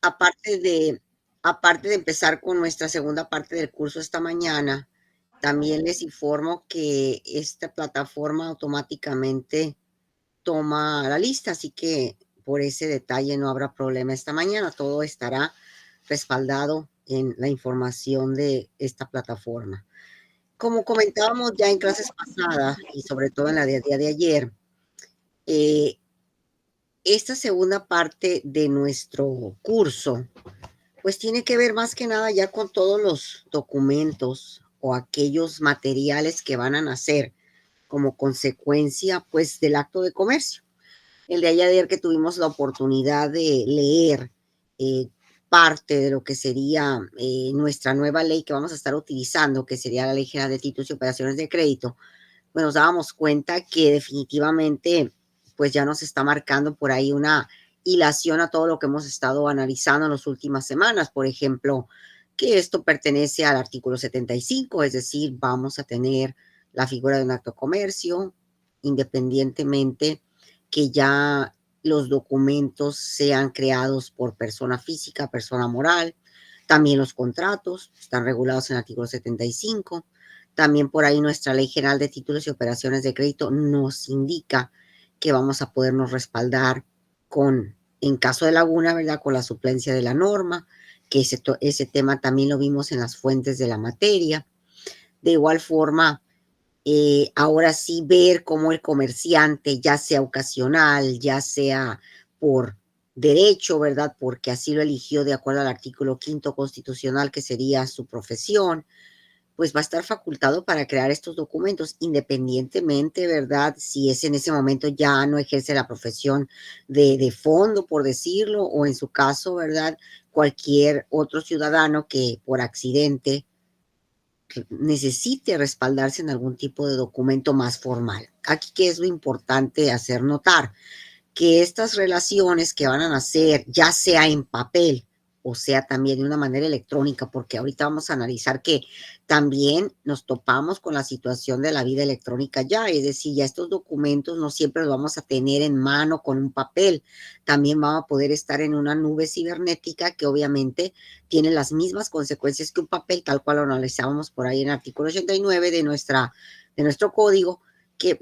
aparte de aparte de empezar con nuestra segunda parte del curso esta mañana, también les informo que esta plataforma automáticamente toma la lista, así que por ese detalle no habrá problema esta mañana, todo estará respaldado en la información de esta plataforma. Como comentábamos ya en clases pasadas y sobre todo en la del día de ayer, eh, esta segunda parte de nuestro curso pues tiene que ver más que nada ya con todos los documentos o aquellos materiales que van a nacer como consecuencia pues del acto de comercio. El de ayer que tuvimos la oportunidad de leer eh, parte de lo que sería nuestra nueva ley que vamos a estar utilizando, que sería la Ley General de Títulos y Operaciones de Crédito, pues nos dábamos cuenta que definitivamente pues ya nos está marcando por ahí una hilación a todo lo que hemos estado analizando en las últimas semanas. Por ejemplo, que esto pertenece al artículo 75, es decir, vamos a tener la figura de un acto de comercio, independientemente que ya los documentos sean creados por persona física, persona moral. También los contratos están regulados en el artículo 75. También por ahí nuestra Ley General de Títulos y Operaciones de Crédito nos indica que vamos a podernos respaldar con, en caso de laguna, ¿verdad? Con la suplencia de la norma, que ese tema también lo vimos en las fuentes de la materia. De igual forma, ahora sí ver cómo el comerciante, ya sea ocasional, ya sea por derecho, ¿verdad? Porque así lo eligió de acuerdo al artículo quinto constitucional, que sería su profesión, pues va a estar facultado para crear estos documentos, independientemente, ¿verdad? Si es en ese momento ya no ejerce la profesión de fondo, por decirlo, o en su caso, ¿verdad? Cualquier otro ciudadano que por accidente necesite respaldarse en algún tipo de documento más formal. Aquí, ¿qué es lo importante hacer notar? Que estas relaciones que van a nacer, ya sea en papel o sea también de una manera electrónica, porque ahorita vamos a analizar que también nos topamos con la situación de la vida electrónica ya, es decir, ya estos documentos no siempre los vamos a tener en mano con un papel, también vamos a poder estar en una nube cibernética que obviamente tiene las mismas consecuencias que un papel, tal cual lo analizábamos por ahí en el artículo 89 de nuestro código,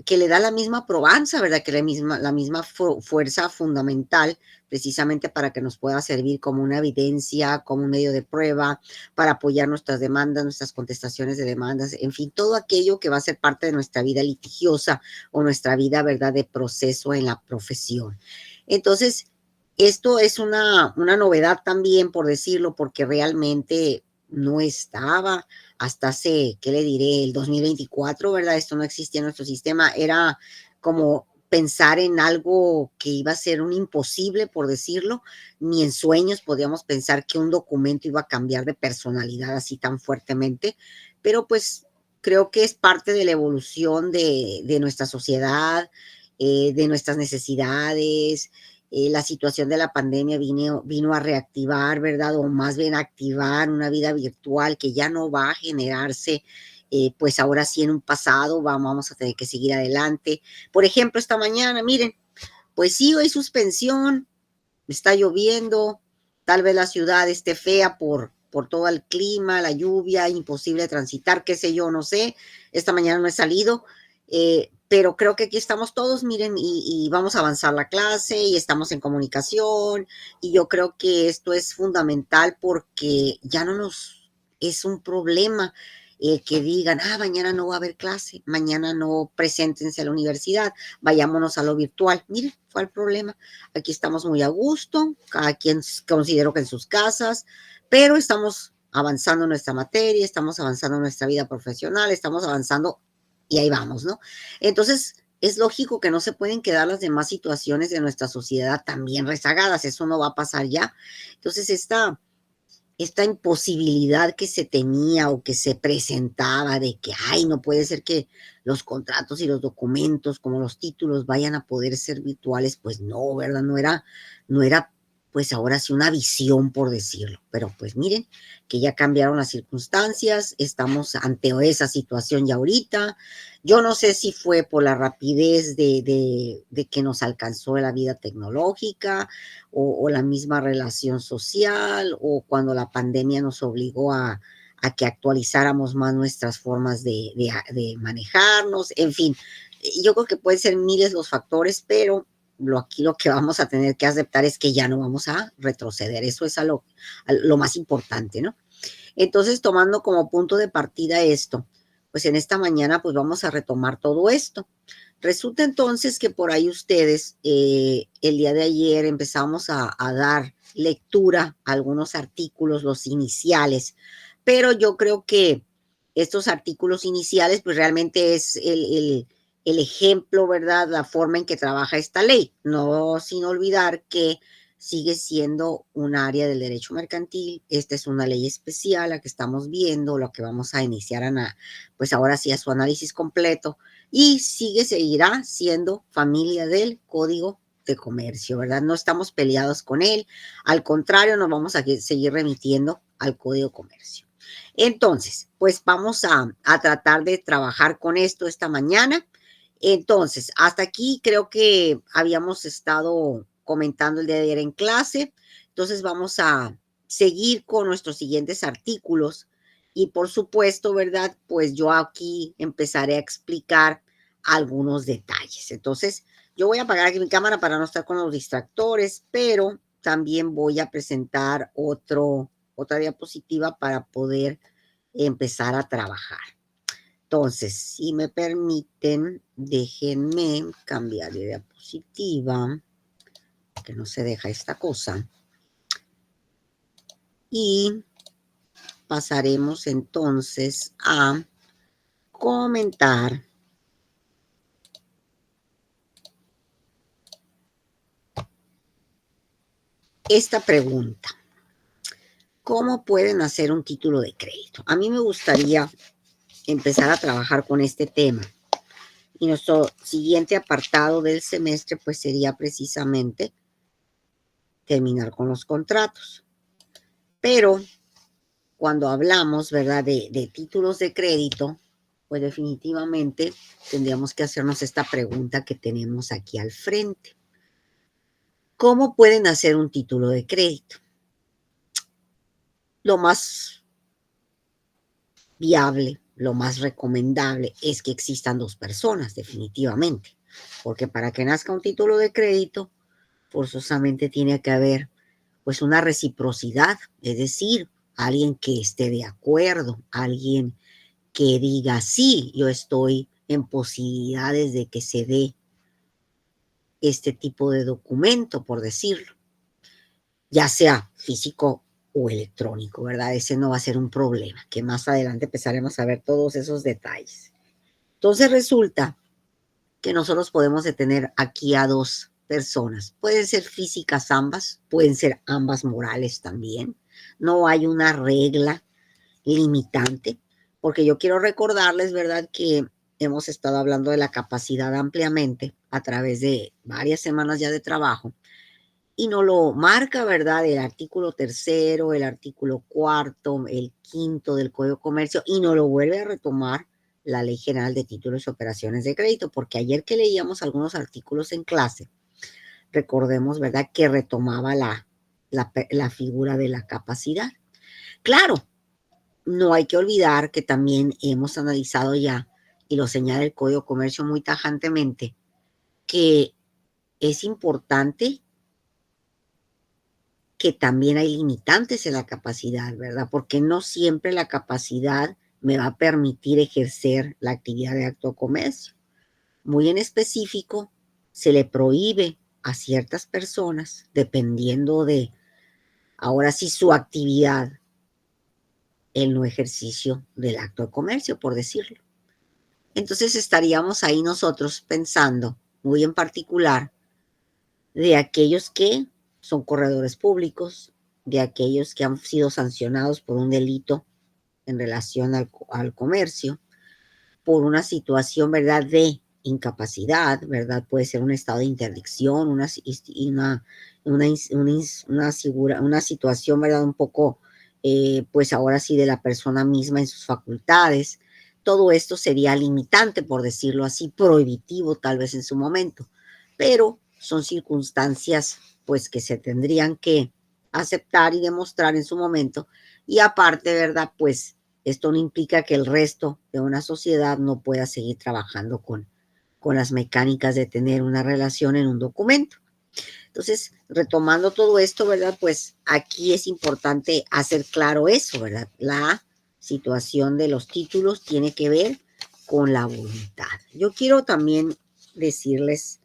que le da la misma probanza, ¿verdad? Que la misma fuerza fundamental, precisamente para que nos pueda servir como una evidencia, como un medio de prueba, para apoyar nuestras demandas, nuestras contestaciones de demandas, en fin, todo aquello que va a ser parte de nuestra vida litigiosa o nuestra vida, ¿verdad?, de proceso en la profesión. Entonces, esto es una novedad también, por decirlo, porque realmente no estaba hasta hace, ¿qué le diré? El 2024, ¿verdad? Esto no existía en nuestro sistema. Era como pensar en algo que iba a ser un imposible, por decirlo. Ni en sueños podíamos pensar que un documento iba a cambiar de personalidad así tan fuertemente. Pero pues creo que es parte de la evolución de nuestra sociedad, de nuestras necesidades. La situación de la pandemia vino a reactivar, ¿verdad? O más bien a activar una vida virtual que ya no va a generarse, pues ahora sí en un pasado, vamos a tener que seguir adelante. Por ejemplo, esta mañana, miren, pues sí, hay suspensión, está lloviendo, tal vez la ciudad esté fea por todo el clima, la lluvia, imposible transitar, qué sé yo, no sé. Esta mañana no he salido, pero creo que aquí estamos todos, miren, y vamos a avanzar la clase y estamos en comunicación. Y yo creo que esto es fundamental porque ya no nos es un problema que digan, mañana no va a haber clase, mañana no preséntense a la universidad, vayámonos a lo virtual. Miren, fue el problema. Aquí estamos muy a gusto, cada quien considero que en sus casas, pero estamos avanzando en nuestra materia, estamos avanzando en nuestra vida profesional, estamos avanzando y ahí vamos, ¿no? Entonces, es lógico que no se pueden quedar las demás situaciones de nuestra sociedad también rezagadas, eso no va a pasar ya. Entonces, esta imposibilidad que se tenía o que se presentaba de que, no puede ser que los contratos y los documentos como los títulos vayan a poder ser virtuales, pues no, ¿verdad? No era pues ahora sí una visión, por decirlo. Pero pues miren que ya cambiaron las circunstancias, estamos ante esa situación ya ahorita. Yo no sé si fue por la rapidez de que nos alcanzó la vida tecnológica o la misma relación social o cuando la pandemia nos obligó a que actualizáramos más nuestras formas de manejarnos, en fin, yo creo que pueden ser miles los factores, pero aquí lo que vamos a tener que aceptar es que ya no vamos a retroceder. Eso es a lo más importante, ¿no? Entonces, tomando como punto de partida esto, pues en esta mañana pues vamos a retomar todo esto. Resulta entonces que por ahí ustedes, el día de ayer empezamos a dar lectura a algunos artículos, los iniciales, pero yo creo que estos artículos iniciales pues realmente es el ejemplo, ¿verdad? La forma en que trabaja esta ley, no sin olvidar que sigue siendo un área del derecho mercantil. Esta es una ley especial, la que estamos viendo, lo que vamos a iniciar, pues ahora sí a su análisis completo, y seguirá siendo familia del Código de Comercio, ¿verdad? No estamos peleados con él, al contrario, nos vamos a seguir remitiendo al Código de Comercio. Entonces, pues vamos a tratar de trabajar con esto esta mañana. Entonces, hasta aquí creo que habíamos estado comentando el día de ayer en clase. Entonces, vamos a seguir con nuestros siguientes artículos. Y por supuesto, ¿verdad? Pues yo aquí empezaré a explicar algunos detalles. Entonces, yo voy a apagar aquí mi cámara para no estar con los distractores, pero también voy a presentar otra diapositiva para poder empezar a trabajar. Entonces, si me permiten, déjenme cambiar de diapositiva, que no se deja esta cosa. Y pasaremos entonces a comentar esta pregunta. ¿Cómo pueden hacer un título de crédito? A mí me gustaría empezar a trabajar con este tema. Y nuestro siguiente apartado del semestre pues sería precisamente terminar con los contratos. Pero cuando hablamos, ¿verdad?, de títulos de crédito, pues definitivamente tendríamos que hacernos esta pregunta que tenemos aquí al frente. ¿Cómo pueden hacer un título de crédito? Lo más viable, lo más recomendable es que existan dos personas, definitivamente, porque para que nazca un título de crédito, forzosamente tiene que haber pues una reciprocidad, es decir, alguien que esté de acuerdo, alguien que diga, sí, yo estoy en posibilidades de que se dé este tipo de documento, por decirlo, ya sea físico o electrónico, ¿verdad? Ese no va a ser un problema, que más adelante empezaremos a ver todos esos detalles. Entonces resulta que nosotros podemos detener aquí a dos personas. Pueden ser físicas ambas, pueden ser ambas morales también. No hay una regla limitante, porque yo quiero recordarles, ¿verdad?, que hemos estado hablando de la capacidad ampliamente a través de varias semanas ya de trabajo, y nos lo marca, ¿verdad?, el artículo tercero, el artículo cuarto, el quinto del Código de Comercio, y nos lo vuelve a retomar la Ley General de Títulos y Operaciones de Crédito, porque ayer que leíamos algunos artículos en clase, recordemos, ¿verdad?, que retomaba la figura de la capacidad. Claro, no hay que olvidar que también hemos analizado ya, y lo señala el Código de Comercio muy tajantemente, que es importante que también hay limitantes en la capacidad, ¿verdad? Porque no siempre la capacidad me va a permitir ejercer la actividad de acto de comercio. Muy en específico, se le prohíbe a ciertas personas, dependiendo de, ahora sí, su actividad, el no ejercicio del acto de comercio, por decirlo. Entonces estaríamos ahí nosotros pensando, muy en particular, de aquellos que son corredores públicos, de aquellos que han sido sancionados por un delito en relación al comercio, por una situación, ¿verdad?, de incapacidad, ¿verdad? Puede ser un estado de interdicción, una situación, ¿verdad? Un poco, pues ahora sí, de la persona misma en sus facultades. Todo esto sería limitante, por decirlo así, prohibitivo tal vez en su momento, pero son circunstancias, pues, que se tendrían que aceptar y demostrar en su momento. Y aparte, ¿verdad? Pues esto no implica que el resto de una sociedad no pueda seguir trabajando con las mecánicas de tener una relación en un documento. Entonces, retomando todo esto, ¿verdad? Pues aquí es importante hacer claro eso, ¿verdad? La situación de los títulos tiene que ver con la voluntad. Yo quiero también decirles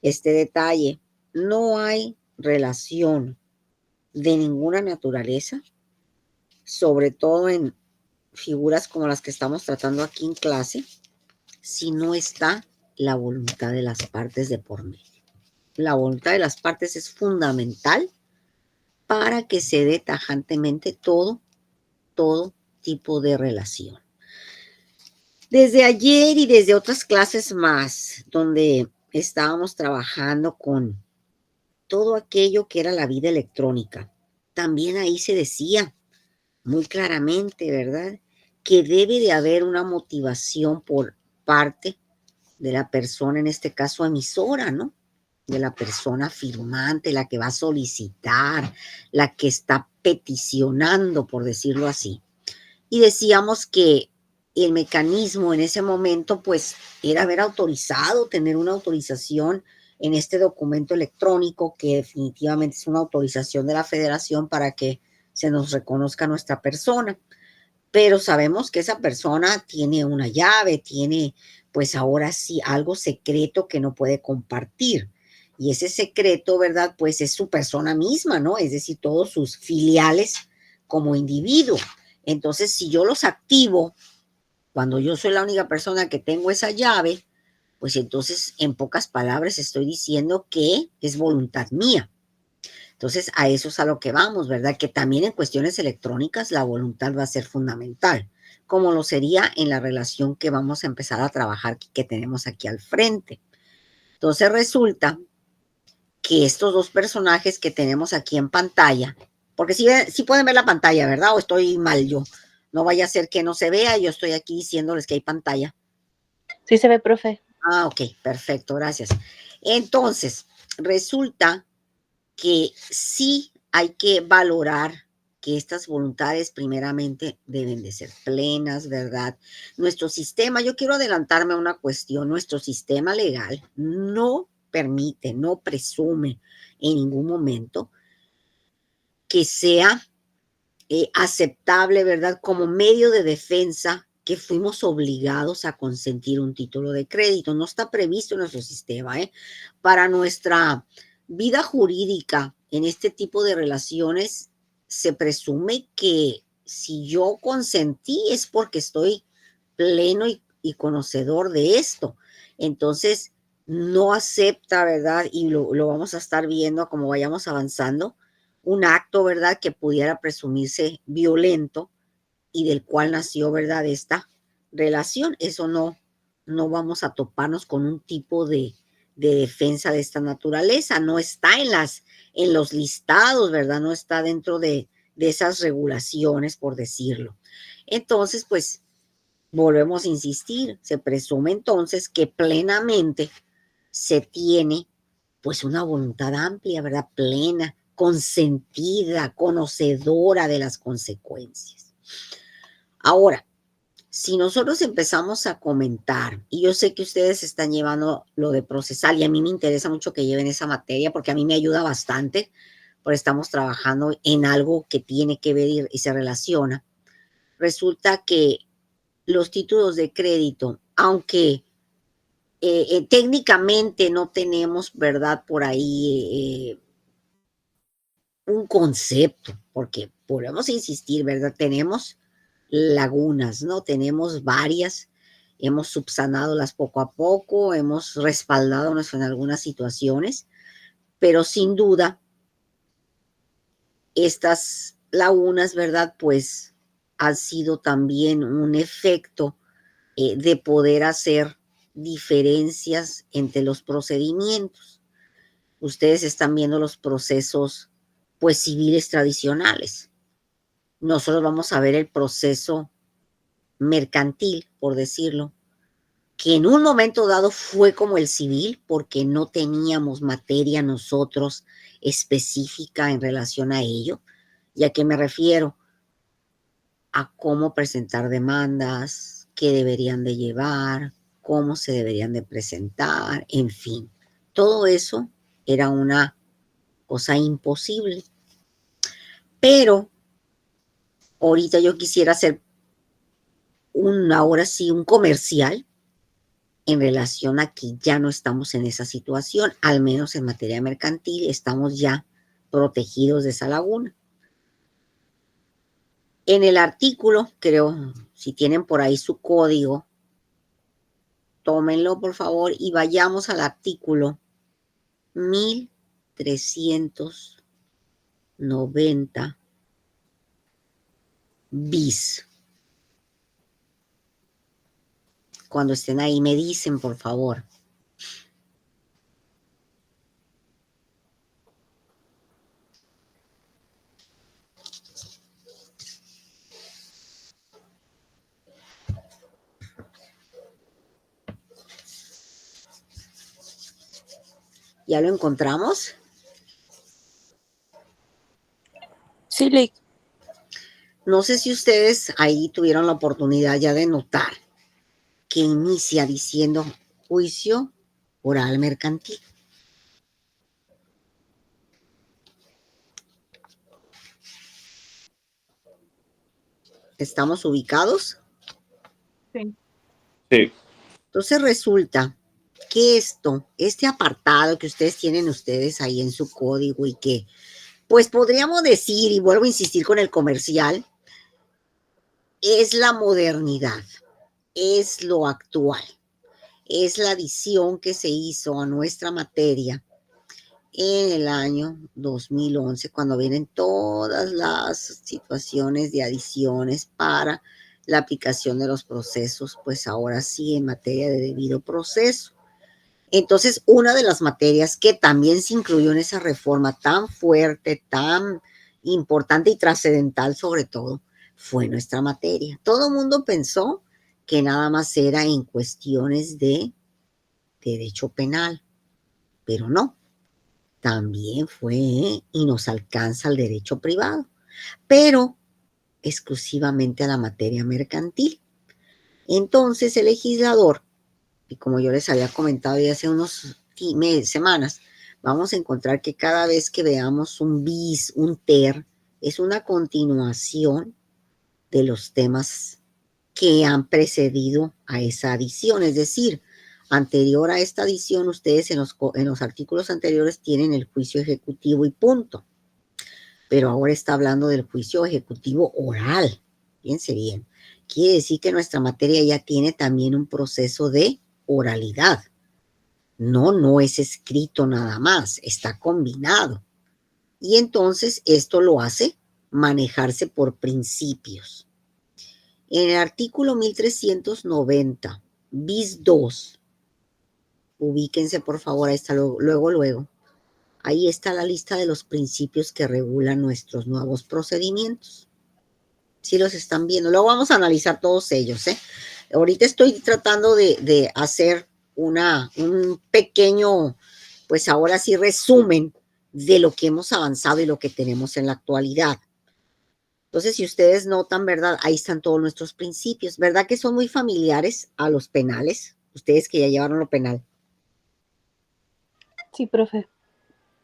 este detalle. No hay relación de ninguna naturaleza, sobre todo en figuras como las que estamos tratando aquí en clase, si no está la voluntad de las partes de por medio. La voluntad de las partes es fundamental para que se dé tajantemente todo tipo de relación. Desde ayer y desde otras clases más, donde estábamos trabajando con todo aquello que era la vida electrónica, también ahí se decía muy claramente, ¿verdad? Que debe de haber una motivación por parte de la persona, en este caso emisora, ¿no? De la persona firmante, la que va a solicitar, la que está peticionando, por decirlo así. Y decíamos que el mecanismo en ese momento, pues, era haber autorizado, tener una autorización en este documento electrónico, que definitivamente es una autorización de la federación para que se nos reconozca nuestra persona. Pero sabemos que esa persona tiene una llave, tiene, pues ahora sí, algo secreto que no puede compartir. Y ese secreto, ¿verdad? Pues es su persona misma, ¿no? Es decir, todos sus filiales como individuo. Entonces, si yo los activo, cuando yo soy la única persona que tengo esa llave, pues entonces, en pocas palabras, estoy diciendo que es voluntad mía. Entonces, a eso es a lo que vamos, ¿verdad? Que también en cuestiones electrónicas la voluntad va a ser fundamental, como lo sería en la relación que vamos a empezar a trabajar, que tenemos aquí al frente. Entonces, resulta que estos dos personajes que tenemos aquí en pantalla, porque sí pueden ver la pantalla, ¿verdad? O estoy mal yo. No vaya a ser que no se vea, yo estoy aquí diciéndoles que hay pantalla. Sí se ve, profe. Ah, ok, perfecto, gracias. Entonces, resulta que sí hay que valorar que estas voluntades primeramente deben de ser plenas, ¿verdad? Nuestro sistema, yo quiero adelantarme a una cuestión, nuestro sistema legal no permite, no presume en ningún momento que sea aceptable, ¿verdad? Como medio de defensa que fuimos obligados a consentir un título de crédito. No está previsto en nuestro sistema, ¿eh? Para nuestra vida jurídica en este tipo de relaciones se presume que si yo consentí es porque estoy pleno y conocedor de esto. Entonces, no acepta, ¿verdad? Y lo vamos a estar viendo como vayamos avanzando, un acto, ¿verdad? Que pudiera presumirse violento y del cual nació, ¿verdad? Esta relación. Eso no vamos a toparnos con un tipo de defensa de esta naturaleza. No está en los listados, ¿verdad? No está dentro de esas regulaciones, por decirlo. Entonces, pues, volvemos a insistir, se presume entonces que plenamente se tiene pues una voluntad amplia, ¿verdad? Plena, consentida, conocedora de las consecuencias. Ahora, si nosotros empezamos a comentar, y yo sé que ustedes están llevando lo de procesal, y a mí me interesa mucho que lleven esa materia porque a mí me ayuda bastante, porque estamos trabajando en algo que tiene que ver y se relaciona. Resulta que los títulos de crédito, aunque técnicamente no tenemos, ¿verdad? Por ahí un concepto, porque volvemos a insistir, ¿verdad? Tenemos lagunas, ¿no? Tenemos varias, hemos subsanado poco a poco, hemos respaldado en algunas situaciones, pero sin duda estas lagunas, ¿verdad? Pues han sido también un efecto de poder hacer diferencias entre los procedimientos. Ustedes están viendo los procesos, pues, civiles tradicionales. Nosotros vamos a ver el proceso mercantil, por decirlo, que en un momento dado fue como el civil, porque no teníamos materia nosotros específica en relación a ello. ¿Y a qué me refiero? A cómo presentar demandas, qué deberían de llevar, cómo se deberían de presentar, en fin. Todo eso era una cosa imposible. Pero ahorita yo quisiera hacer ahora sí, un comercial en relación a que ya no estamos en esa situación, al menos en materia mercantil, estamos ya protegidos de esa laguna. En el artículo, creo, si tienen por ahí su código, tómenlo por favor y vayamos al artículo 1390 bis. Cuando estén ahí me dicen, por favor. ¿Ya lo encontramos? Sí, Lick. No sé si ustedes ahí tuvieron la oportunidad ya de notar que inicia diciendo juicio oral mercantil. ¿Estamos ubicados? Sí. Sí. Entonces resulta que este apartado que ustedes tienen ahí en su código y que, pues podríamos decir, y vuelvo a insistir con el comercial, es la modernidad, es lo actual, es la adición que se hizo a nuestra materia en el año 2011, cuando vienen todas las situaciones de adiciones para la aplicación de los procesos, pues ahora sí en materia de debido proceso. Entonces, una de las materias que también se incluyó en esa reforma tan fuerte, tan importante y trascendental sobre todo, fue nuestra materia. Todo el mundo pensó que nada más era en cuestiones de derecho penal, pero no, también fue y nos alcanza el derecho privado, pero exclusivamente a la materia mercantil. Entonces el legislador, y como yo les había comentado ya hace unos semanas, vamos a encontrar que cada vez que veamos un bis, un ter, es una continuación de los temas que han precedido a esa adición, es decir, anterior a esta adición, ustedes en los artículos anteriores tienen el juicio ejecutivo y punto. Pero ahora está hablando del juicio ejecutivo oral. Fíjense bien. Quiere decir que nuestra materia ya tiene también un proceso de oralidad. No es escrito nada más, está combinado. Y entonces esto lo hace manejarse por principios. En el artículo 1390, bis 2, ubíquense por favor, ahí está luego. Ahí está la lista de los principios que regulan nuestros nuevos procedimientos. Sí los están viendo. Luego vamos a analizar todos ellos, ¿eh? Ahorita estoy tratando de hacer un pequeño, pues ahora sí, resumen de lo que hemos avanzado y lo que tenemos en la actualidad. Entonces, si ustedes notan, ¿verdad? Ahí están todos nuestros principios. ¿Verdad que son muy familiares a los penales? Ustedes que ya llevaron lo penal. Sí, profe.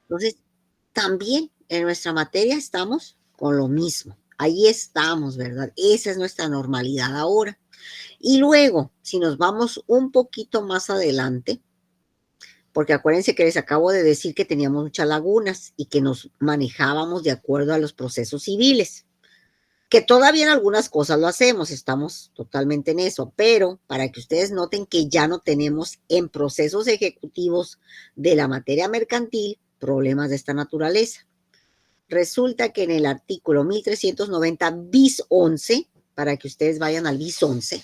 Entonces, también en nuestra materia estamos con lo mismo. Ahí estamos, ¿verdad? Esa es nuestra normalidad ahora. Y luego, si nos vamos un poquito más adelante, porque acuérdense que les acabo de decir que teníamos muchas lagunas y que nos manejábamos de acuerdo a los procesos civiles, que todavía en algunas cosas lo hacemos, estamos totalmente en eso, pero para que ustedes noten que ya no tenemos en procesos ejecutivos de la materia mercantil problemas de esta naturaleza. Resulta que en el artículo 1390 bis 11, para que ustedes vayan al bis 11,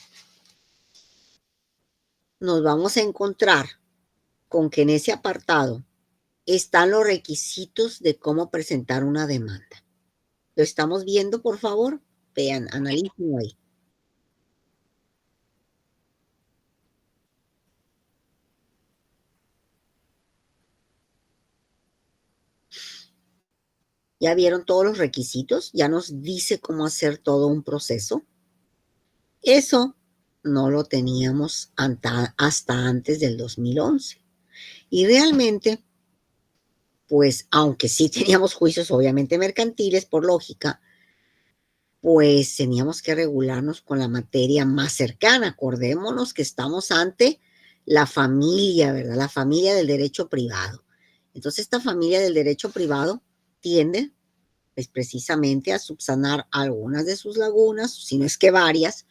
nos vamos a encontrar con que en ese apartado están los requisitos de cómo presentar una demanda. ¿Lo estamos viendo, por favor? Vean, analícenlo ahí. ¿Ya vieron todos los requisitos? ¿Ya nos dice cómo hacer todo un proceso? Eso no lo teníamos hasta antes del 2011. Y realmente, pues, aunque sí teníamos juicios obviamente mercantiles, por lógica, pues teníamos que regularnos con la materia más cercana. Acordémonos que estamos ante la familia, ¿verdad? La familia del derecho privado. Entonces, esta familia del derecho privado tiende, pues, precisamente a subsanar algunas de sus lagunas, si no es que varias,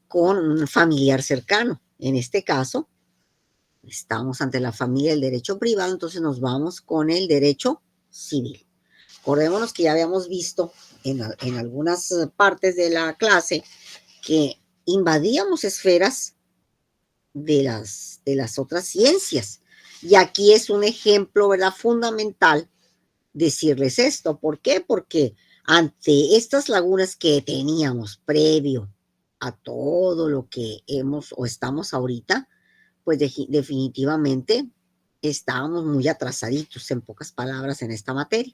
con un familiar cercano. En este caso, estamos ante la familia del derecho privado, entonces nos vamos con el derecho civil. Acordémonos que ya habíamos visto en algunas partes de la clase que invadíamos esferas de las otras ciencias. Y aquí es un ejemplo, ¿verdad?, fundamental decirles esto. ¿Por qué? Porque ante estas lagunas que teníamos previo a todo lo que hemos o estamos ahorita, pues definitivamente estábamos muy atrasaditos, en pocas palabras, en esta materia.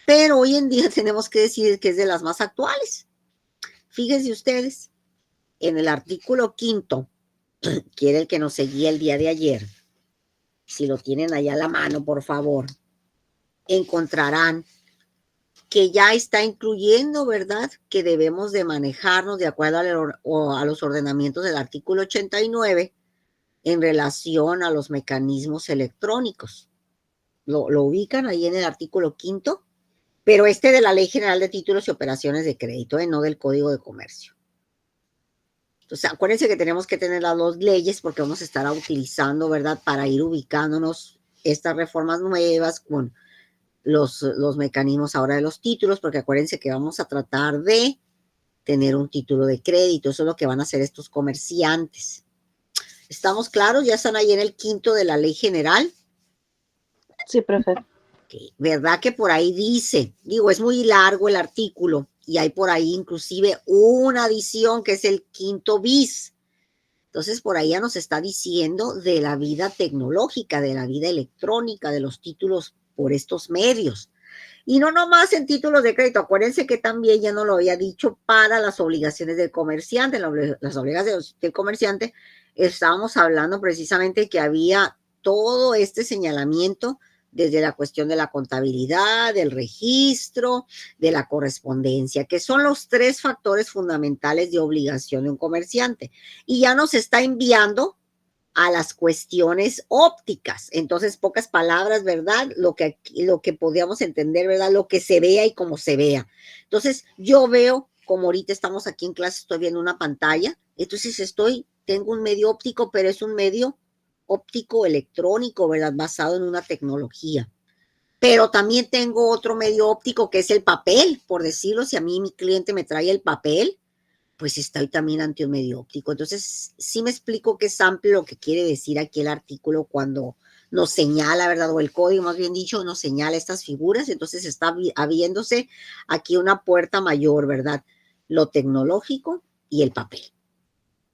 Pero hoy en día tenemos que decir que es de las más actuales. Fíjense ustedes, en el artículo 5, que era el que nos seguía el día de ayer, si lo tienen allá a la mano, por favor, encontrarán que ya está incluyendo, ¿verdad?, que debemos de manejarnos de acuerdo a los ordenamientos del artículo 89 en relación a los mecanismos electrónicos. Lo ubican ahí en el artículo 5, pero de la Ley General de Títulos y Operaciones de Crédito, no del Código de Comercio. Entonces, acuérdense que tenemos que tener las dos leyes porque vamos a estar utilizando, ¿verdad?, para ir ubicándonos estas reformas nuevas con los mecanismos ahora de los títulos, porque acuérdense que vamos a tratar de tener un título de crédito. Eso es lo que van a hacer estos comerciantes. ¿Estamos claros? ¿Ya están ahí en el 5 de la Ley General? Sí, profe. Okay. ¿Verdad que por ahí dice? Digo, es muy largo el artículo y hay por ahí inclusive una adición que es el 5 bis. Entonces, por ahí ya nos está diciendo de la vida tecnológica, de la vida electrónica, de los títulos por estos medios. Y no nomás en títulos de crédito, acuérdense que también ya no lo había dicho para las obligaciones del comerciante, las obligaciones del comerciante, estábamos hablando precisamente que había todo este señalamiento desde la cuestión de la contabilidad, del registro, de la correspondencia, que son los 3 factores fundamentales de obligación de un comerciante. Y ya nos está enviando a las cuestiones ópticas. Entonces, pocas palabras, ¿verdad? Lo que podíamos entender, ¿verdad? Lo que se vea y cómo se vea. Entonces, yo veo, como ahorita estamos aquí en clase, estoy viendo una pantalla, entonces tengo un medio óptico, pero es un medio óptico electrónico, ¿verdad? Basado en una tecnología. Pero también tengo otro medio óptico que es el papel, por decirlo, si a mí mi cliente me trae el papel, pues estoy también ante un medio óptico. Entonces, sí me explico que es amplio lo que quiere decir aquí el artículo cuando nos señala, ¿verdad? O el código, más bien dicho, nos señala estas figuras. Entonces, está habiéndose aquí una puerta mayor, ¿verdad? Lo tecnológico y el papel.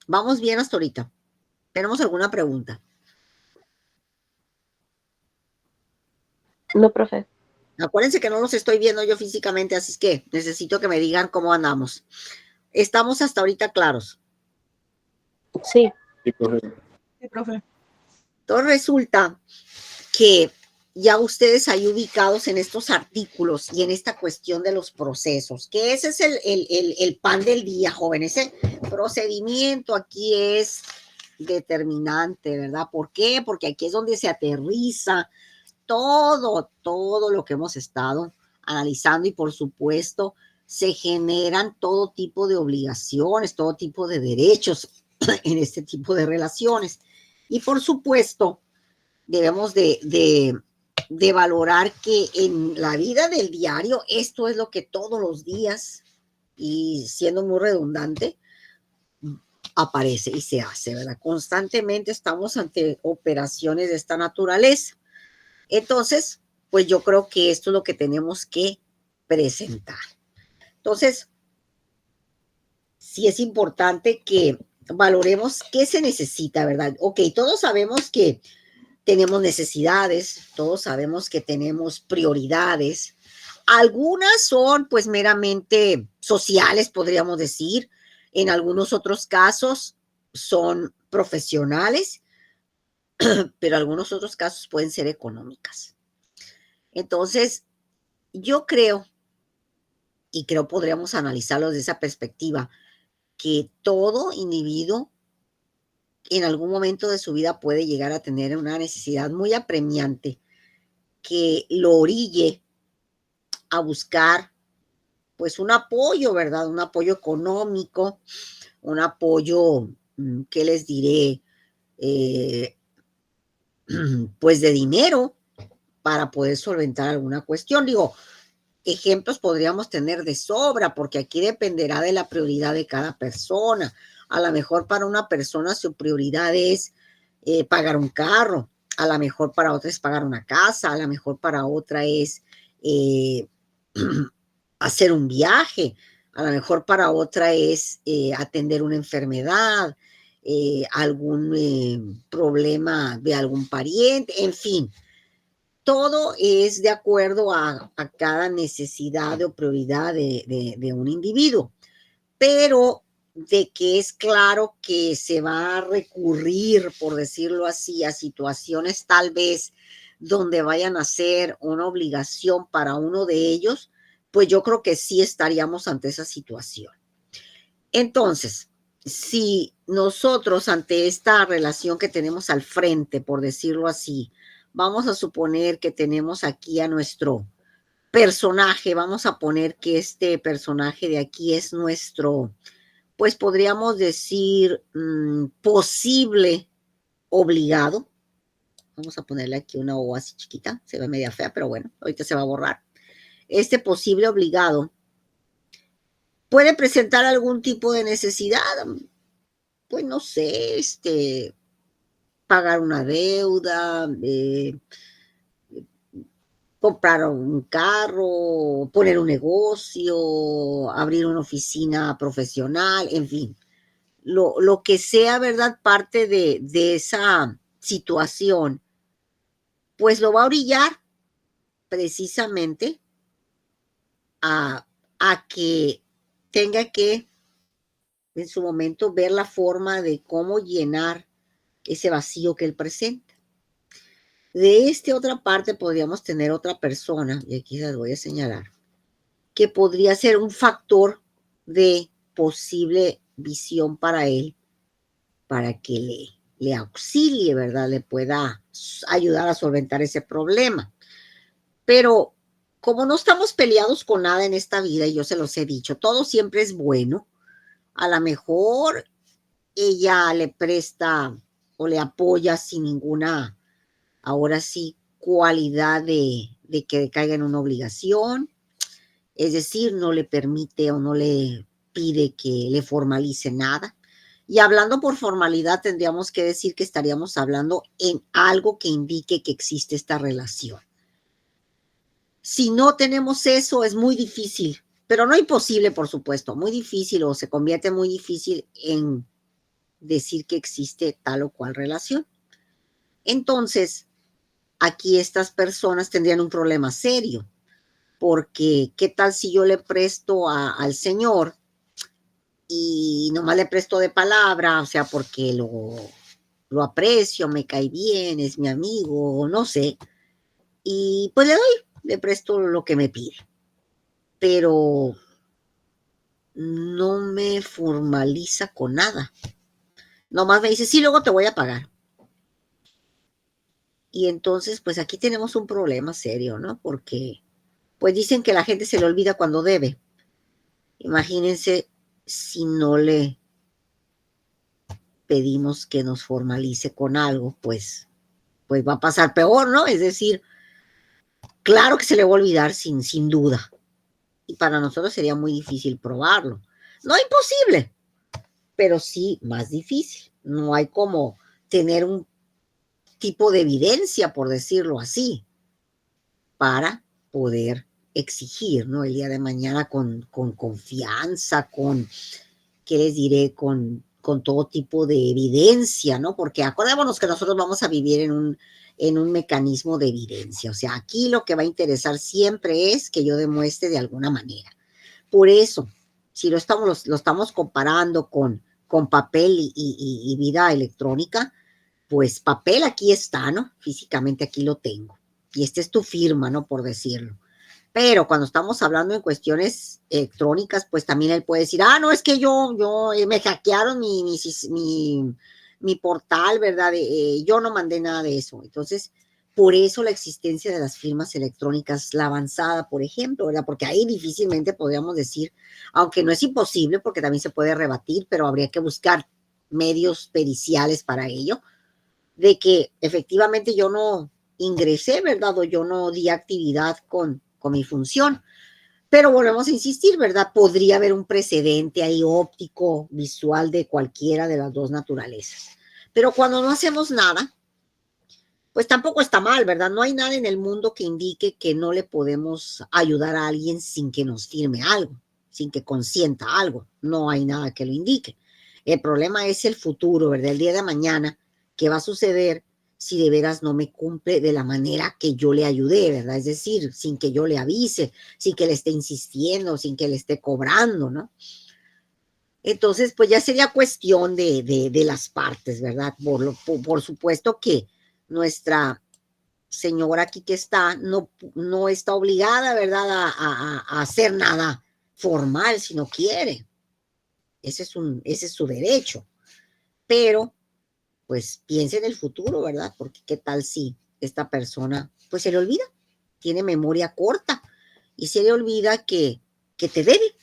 Vamos bien hasta ahorita. ¿Tenemos alguna pregunta? No, profe. Acuérdense que no los estoy viendo yo físicamente, así es que necesito que me digan cómo andamos. ¿Estamos hasta ahorita claros? Sí. Sí, profe. Sí, profe. Entonces resulta que ya ustedes ahí ubicados en estos artículos y en esta cuestión de los procesos, que ese es el pan del día, joven, ese procedimiento aquí es determinante, ¿verdad? ¿Por qué? Porque aquí es donde se aterriza todo lo que hemos estado analizando y por supuesto se generan todo tipo de obligaciones, todo tipo de derechos en este tipo de relaciones. Y por supuesto, debemos de valorar que en la vida del diario, esto es lo que todos los días, y siendo muy redundante, aparece y se hace, ¿verdad? Constantemente estamos ante operaciones de esta naturaleza. Entonces, pues yo creo que esto es lo que tenemos que presentar. Entonces, sí es importante que valoremos qué se necesita, ¿verdad? Ok, todos sabemos que tenemos necesidades, todos sabemos que tenemos prioridades. Algunas son pues meramente sociales, podríamos decir. En algunos otros casos son profesionales, pero algunos otros casos pueden ser económicas. Entonces, yo creo, y creo podríamos analizarlo desde esa perspectiva, que todo individuo en algún momento de su vida puede llegar a tener una necesidad muy apremiante que lo orille a buscar pues un apoyo, ¿verdad? Un apoyo económico, un apoyo, ¿qué les diré? Eh, pues de dinero para poder solventar alguna cuestión. Digo, ejemplos podríamos tener de sobra, porque aquí dependerá de la prioridad de cada persona. A lo mejor para una persona su prioridad es pagar un carro, a lo mejor para otra es pagar una casa, a lo mejor para otra es eh, hacer un viaje, a lo mejor para otra es atender una enfermedad, algún problema de algún pariente, en fin, todo es de acuerdo a cada necesidad o prioridad de un individuo, pero de que es claro que se va a recurrir, por decirlo así, a situaciones tal vez donde vayan a ser una obligación para uno de ellos, pues yo creo que sí estaríamos ante esa situación. Entonces, si nosotros ante esta relación que tenemos al frente, por decirlo así, vamos a suponer que tenemos aquí a nuestro personaje, vamos a poner que este personaje de aquí es nuestro, pues podríamos decir, posible obligado. Vamos a ponerle aquí una O así chiquita, se ve media fea, pero bueno, ahorita se va a borrar. Este posible obligado puede presentar algún tipo de necesidad, pues no sé, pagar una deuda, comprar un carro, poner un negocio, abrir una oficina profesional, en fin, lo que sea, ¿verdad? Parte de esa situación, pues lo va a orillar precisamente a, a que tenga que en su momento ver la forma de cómo llenar ese vacío que él presenta. De otra parte podríamos tener otra persona, y aquí las voy a señalar, que podría ser un factor de posible visión para él, para que le auxilie, ¿verdad? Le pueda ayudar a solventar ese problema. Pero como no estamos peleados con nada en esta vida, y yo se los he dicho, todo siempre es bueno, a lo mejor ella le presta o le apoya sin ninguna, ahora sí, cualidad de que caiga en una obligación, es decir, no le permite o no le pide que le formalice nada. Y hablando por formalidad, tendríamos que decir que estaríamos hablando en algo que indique que existe esta relación. Si no tenemos eso, es muy difícil, pero no imposible, por supuesto, muy difícil o se convierte muy difícil en decir que existe tal o cual relación. Entonces, aquí estas personas tendrían un problema serio, porque ¿qué tal si yo le presto al señor y nomás le presto de palabra, o sea, porque lo aprecio, me cae bien, es mi amigo, no sé, y pues le presto lo que me pide, pero no me formaliza con nada, nomás me dice, sí, luego te voy a pagar. Y entonces, pues aquí tenemos un problema serio, ¿no? Porque, pues dicen que la gente se le olvida cuando debe. Imagínense si no le pedimos que nos formalice con algo, pues va a pasar peor, ¿no? Es decir, claro que se le va a olvidar sin duda. Y para nosotros sería muy difícil probarlo. No imposible, pero sí más difícil. No hay como tener un tipo de evidencia, por decirlo así, para poder exigir, ¿no? El día de mañana con confianza, ¿qué les diré? Con todo tipo de evidencia, ¿no? Porque acordémonos que nosotros vamos a vivir en un mecanismo de evidencia. O sea, aquí lo que va a interesar siempre es que yo demuestre de alguna manera. Por eso, si lo estamos comparando con papel y vida electrónica, pues papel aquí está, ¿no? Físicamente aquí lo tengo. Y esta es tu firma, ¿no? Por decirlo. Pero cuando estamos hablando en cuestiones electrónicas, pues también él puede decir, no, es que yo me hackearon mi portal, ¿verdad? Yo no mandé nada de eso. Entonces, por eso la existencia de las firmas electrónicas, la avanzada, por ejemplo, ¿verdad? Porque ahí difícilmente podríamos decir, aunque no es imposible, porque también se puede rebatir, pero habría que buscar medios periciales para ello, de que efectivamente yo no ingresé, ¿verdad? O yo no di actividad con mi función. Pero volvemos a insistir, ¿verdad? Podría haber un precedente ahí óptico, visual de cualquiera de las dos naturalezas. Pero cuando no hacemos nada, pues tampoco está mal, ¿verdad? No hay nada en el mundo que indique que no le podemos ayudar a alguien sin que nos firme algo, sin que consienta algo. No hay nada que lo indique. El problema es el futuro, ¿verdad? El día de mañana, ¿qué va a suceder si de veras no me cumple de la manera que yo le ayudé, ¿verdad? Es decir, sin que yo le avise, sin que le esté insistiendo, sin que le esté cobrando, ¿no? Entonces, pues ya sería cuestión de las partes, ¿verdad? Por supuesto que nuestra señora aquí que está no está obligada, ¿verdad? A hacer nada formal si no quiere. Ese es su derecho. Pero, pues piense en el futuro, ¿verdad? Porque qué tal si esta persona, pues se le olvida, tiene memoria corta y se le olvida que te debe.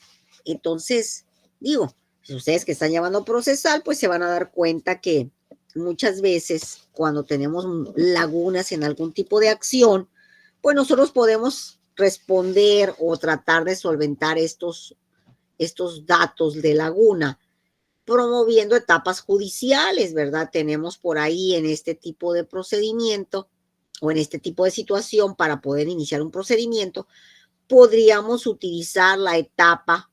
Entonces, digo, si ustedes que están llevando procesal, pues se van a dar cuenta que muchas veces cuando tenemos lagunas en algún tipo de acción, pues nosotros podemos responder o tratar de solventar estos datos de laguna promoviendo etapas judiciales, ¿verdad? Tenemos por ahí en este tipo de procedimiento o en este tipo de situación para poder iniciar un procedimiento, podríamos utilizar la etapa,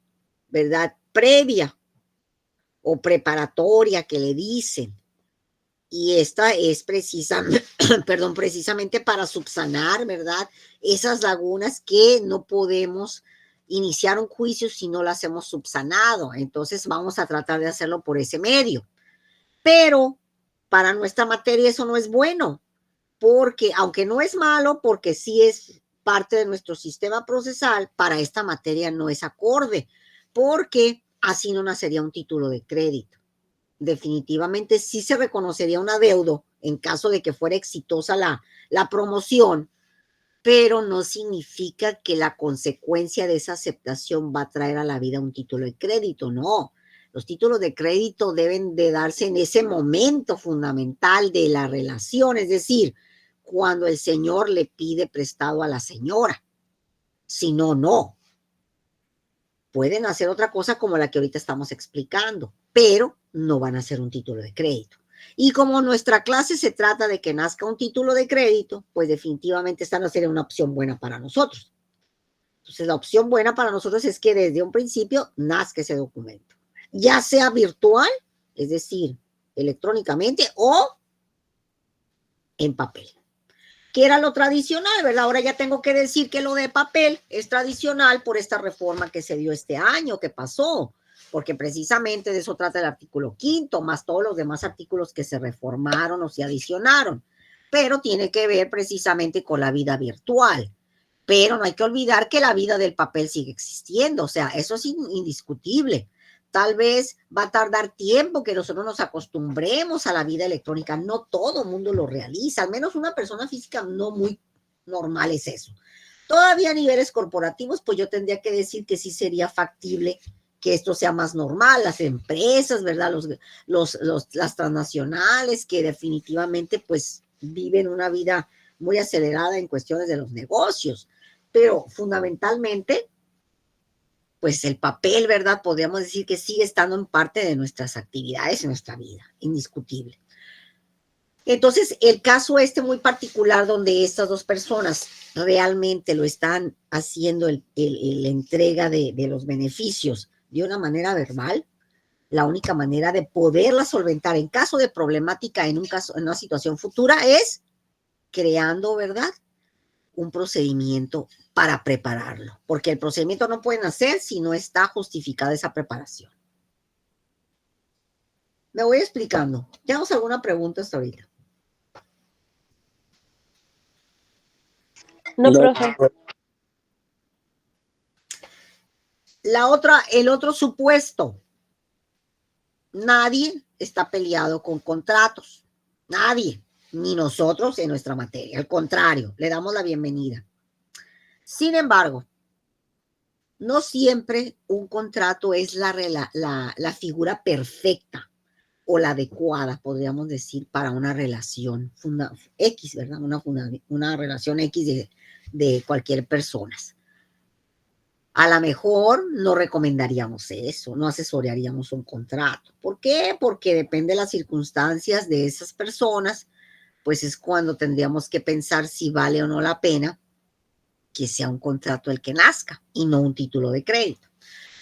¿verdad? Previa o preparatoria que le dicen. Y esta es precisamente, perdón, precisamente para subsanar, ¿verdad? Esas lagunas que no podemos iniciar un juicio si no las hemos subsanado. Entonces vamos a tratar de hacerlo por ese medio. Pero para nuestra materia eso no es bueno, porque aunque no es malo, porque sí es parte de nuestro sistema procesal, para esta materia no es acorde, porque así no nacería un título de crédito. Definitivamente sí se reconocería un adeudo en caso de que fuera exitosa la promoción, pero no significa que la consecuencia de esa aceptación va a traer a la vida un título de crédito, no. Los títulos de crédito deben de darse en ese momento fundamental de la relación, es decir, cuando el señor le pide prestado a la señora. Si no, no. Pueden hacer otra cosa como la que ahorita estamos explicando, pero no van a hacer un título de crédito. Y como nuestra clase se trata de que nazca un título de crédito, pues definitivamente esta no sería una opción buena para nosotros. Entonces, la opción buena para nosotros es que desde un principio nazca ese documento, ya sea virtual, es decir, electrónicamente o en papel, que era lo tradicional, ¿verdad? Ahora ya tengo que decir que lo de papel es tradicional por esta reforma que se dio este año, que pasó, porque precisamente de eso trata el artículo 5º, más todos los demás artículos que se reformaron o se adicionaron, pero tiene que ver precisamente con la vida virtual. Pero no hay que olvidar que la vida del papel sigue existiendo, o sea, eso es indiscutible. Tal vez va a tardar tiempo que nosotros nos acostumbremos a la vida electrónica. No todo el mundo lo realiza, al menos una persona física no muy normal es eso. Todavía a niveles corporativos, pues yo tendría que decir que sí sería factible que esto sea más normal. Las empresas, ¿verdad? Las transnacionales que definitivamente pues viven una vida muy acelerada en cuestiones de los negocios, pero fundamentalmente pues el papel, ¿verdad? Podríamos decir que sigue estando en parte de nuestras actividades en nuestra vida, indiscutible. Entonces, el caso muy particular donde estas dos personas realmente lo están haciendo, la entrega de los beneficios de una manera verbal, la única manera de poderla solventar en caso de problemática en una situación futura es creando, ¿verdad?, un procedimiento para prepararlo, porque el procedimiento no pueden hacer si no está justificada esa preparación. Me voy explicando. ¿Tenemos alguna pregunta hasta ahorita? No, profe. El otro supuesto. Nadie está peleado con contratos. Nadie. Ni nosotros en nuestra materia. Al contrario, le damos la bienvenida. Sin embargo, no siempre un contrato es la figura perfecta o la adecuada, podríamos decir, para una relación X, ¿verdad? Una relación X de cualquier persona. A lo mejor no recomendaríamos eso, no asesoraríamos un contrato. ¿Por qué? Porque depende de las circunstancias de esas personas, pues es cuando tendríamos que pensar si vale o no la pena que sea un contrato el que nazca y no un título de crédito.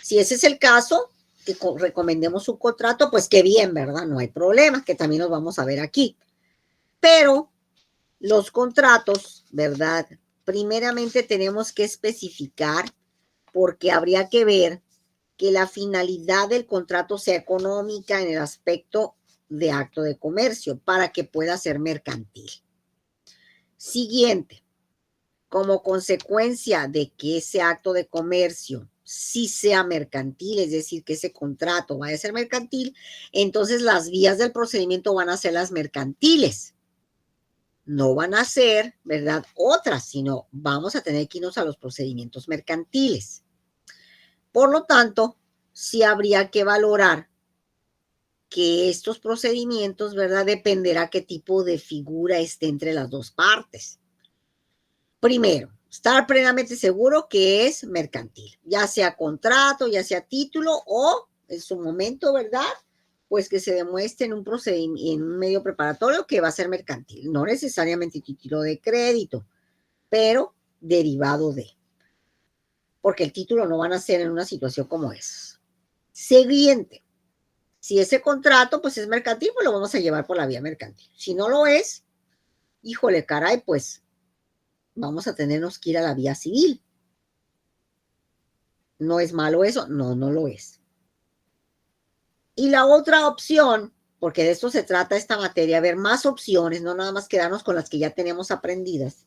Si ese es el caso, que recomendemos un contrato, pues qué bien, ¿verdad? No hay problema, que también los vamos a ver aquí. Pero los contratos, ¿verdad? Primeramente tenemos que especificar, porque habría que ver que la finalidad del contrato sea económica en el aspecto de acto de comercio para que pueda ser mercantil. Siguiente, como consecuencia de que ese acto de comercio sí sea mercantil, es decir, que ese contrato vaya a ser mercantil, entonces las vías del procedimiento van a ser las mercantiles. No van a ser, ¿verdad?, otras, sino vamos a tener que irnos a los procedimientos mercantiles. Por lo tanto, sí habría que valorar que estos procedimientos, ¿verdad?, dependerá qué tipo de figura esté entre las dos partes. Primero, estar plenamente seguro que es mercantil, ya sea contrato, ya sea título o en su momento, ¿verdad?, pues que se demuestre en un procedimiento, en un medio preparatorio que va a ser mercantil, no necesariamente título de crédito, pero derivado de, porque el título no van a ser en una situación como esa. Siguiente, si ese contrato pues es mercantil, pues lo vamos a llevar por la vía mercantil. Si no lo es, híjole, caray, pues vamos a tenernos que ir a la vía civil. ¿No es malo eso? No, no lo es. Y la otra opción, porque de esto se trata esta materia, ver más opciones, no nada más quedarnos con las que ya tenemos aprendidas,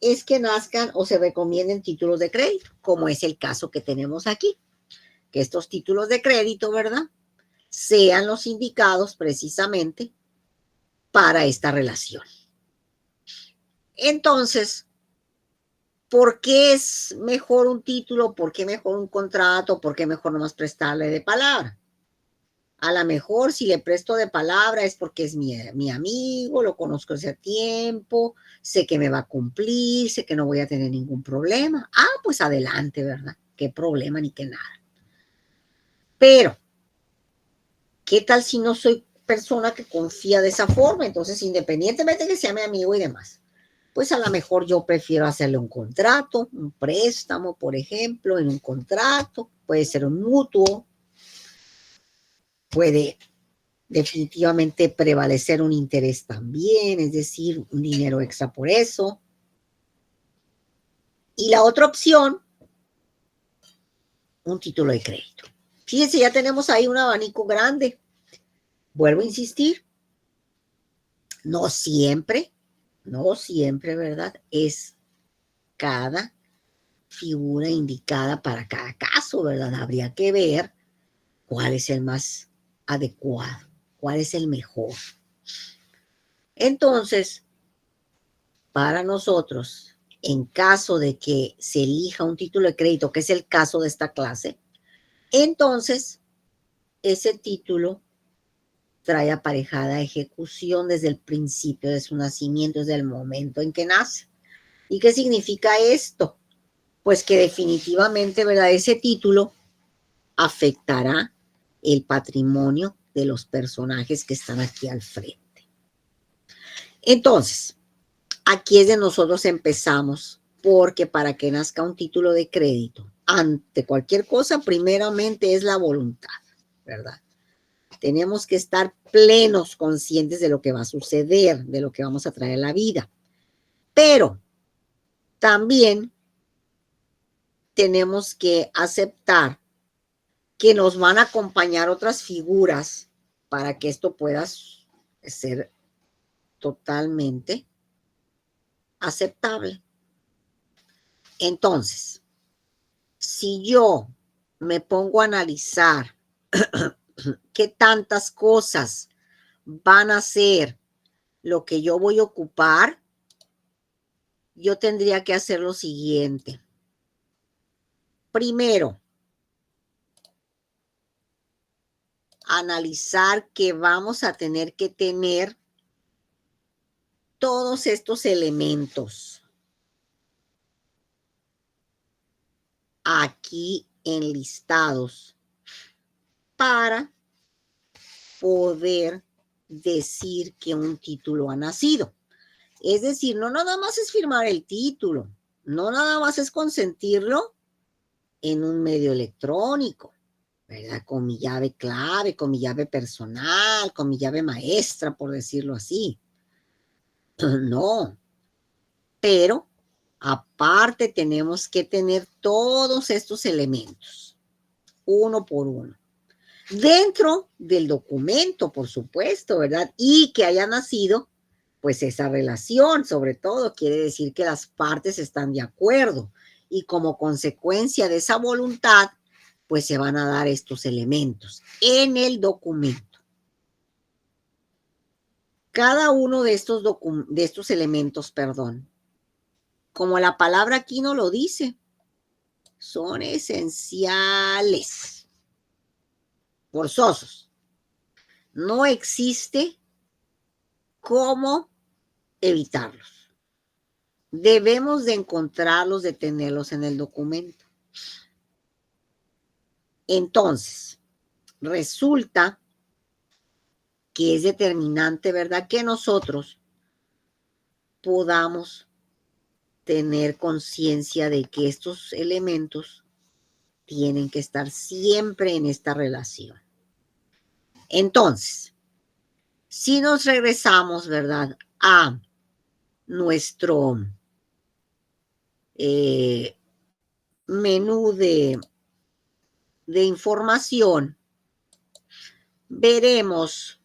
es que nazcan o se recomienden títulos de crédito, como es el caso que tenemos aquí, que estos títulos de crédito, ¿verdad?, sean los indicados precisamente para esta relación. Entonces, ¿por qué es mejor un título? ¿Por qué mejor un contrato? ¿Por qué mejor nomás prestarle de palabra? A lo mejor si le presto de palabra es porque es mi amigo, lo conozco hace tiempo, sé que me va a cumplir, sé que no voy a tener ningún problema. Ah, pues adelante, ¿verdad? Qué problema ni qué nada. Pero, ¿qué tal si no soy persona que confía de esa forma? Entonces, independientemente de que sea mi amigo y demás, pues a lo mejor yo prefiero hacerle un contrato, un préstamo, por ejemplo, en un contrato, puede ser un mutuo, puede definitivamente prevalecer un interés también, es decir, un dinero extra por eso. Y la otra opción, un título de crédito. Fíjense, ya tenemos ahí un abanico grande. Vuelvo a insistir, no siempre, ¿verdad?, es cada figura indicada para cada caso, ¿verdad? Habría que ver cuál es el más adecuado, cuál es el mejor. Entonces, para nosotros, en caso de que se elija un título de crédito, que es el caso de esta clase, entonces ese título trae aparejada ejecución desde el principio de su nacimiento, desde el momento en que nace. ¿Y qué significa esto? pues que definitivamente, ¿verdad? Ese título afectará el patrimonio de los personajes que están aquí al frente. Entonces, aquí es de nosotros empezamos, porque para que nazca un título de crédito, ante cualquier cosa, primeramente es la voluntad, ¿verdad? Tenemos que estar plenos conscientes de lo que va a suceder, de lo que vamos a traer a la vida. Pero también tenemos que aceptar que nos van a acompañar otras figuras para que esto pueda ser totalmente aceptable. Entonces, si yo me pongo a analizar qué tantas cosas van a ser lo que yo voy a ocupar, yo tendría que hacer lo siguiente. Primero, analizar que vamos a tener que tener todos estos elementos aquí enlistados para poder decir que un título ha nacido. Es decir, no nada más es firmar el título, no nada más es consentirlo en un medio electrónico, ¿verdad? Con mi llave clave, con mi llave personal, con mi llave maestra, por decirlo así. No, pero aparte tenemos que tener todos estos elementos, uno por uno. Dentro del documento, por supuesto, ¿verdad? Y que haya nacido, pues esa relación, sobre todo, quiere decir que las partes están de acuerdo y como consecuencia de esa voluntad, pues se van a dar estos elementos en el documento. Cada uno de estos elementos, perdón, como la palabra aquí no lo dice, son esenciales, forzosos. No existe cómo evitarlos. Debemos de encontrarlos, de tenerlos en el documento. Entonces, resulta que es determinante, ¿verdad? Que nosotros podamos tener conciencia de que estos elementos tienen que estar siempre en esta relación. Entonces, si nos regresamos, ¿verdad? A nuestro menú de información, veremos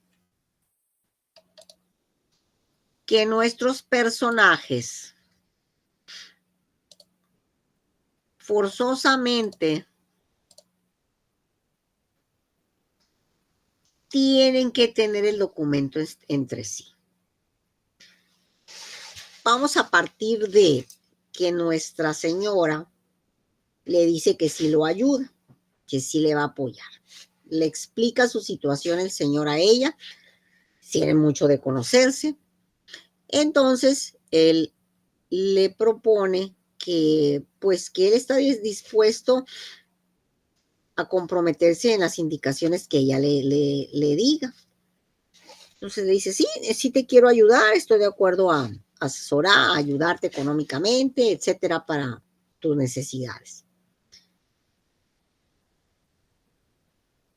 que nuestros personajes forzosamente tienen que tener el documento entre sí. Vamos a partir de que Nuestra Señora le dice que sí lo ayuda, que sí le va a apoyar. Le explica su situación el Señor a ella, tiene mucho de conocerse. Entonces, él le propone que, pues, que él está dispuesto a comprometerse en las indicaciones que ella le diga. Entonces le dice, sí, sí te quiero ayudar, estoy de acuerdo a asesorar, a ayudarte económicamente, etcétera, para tus necesidades.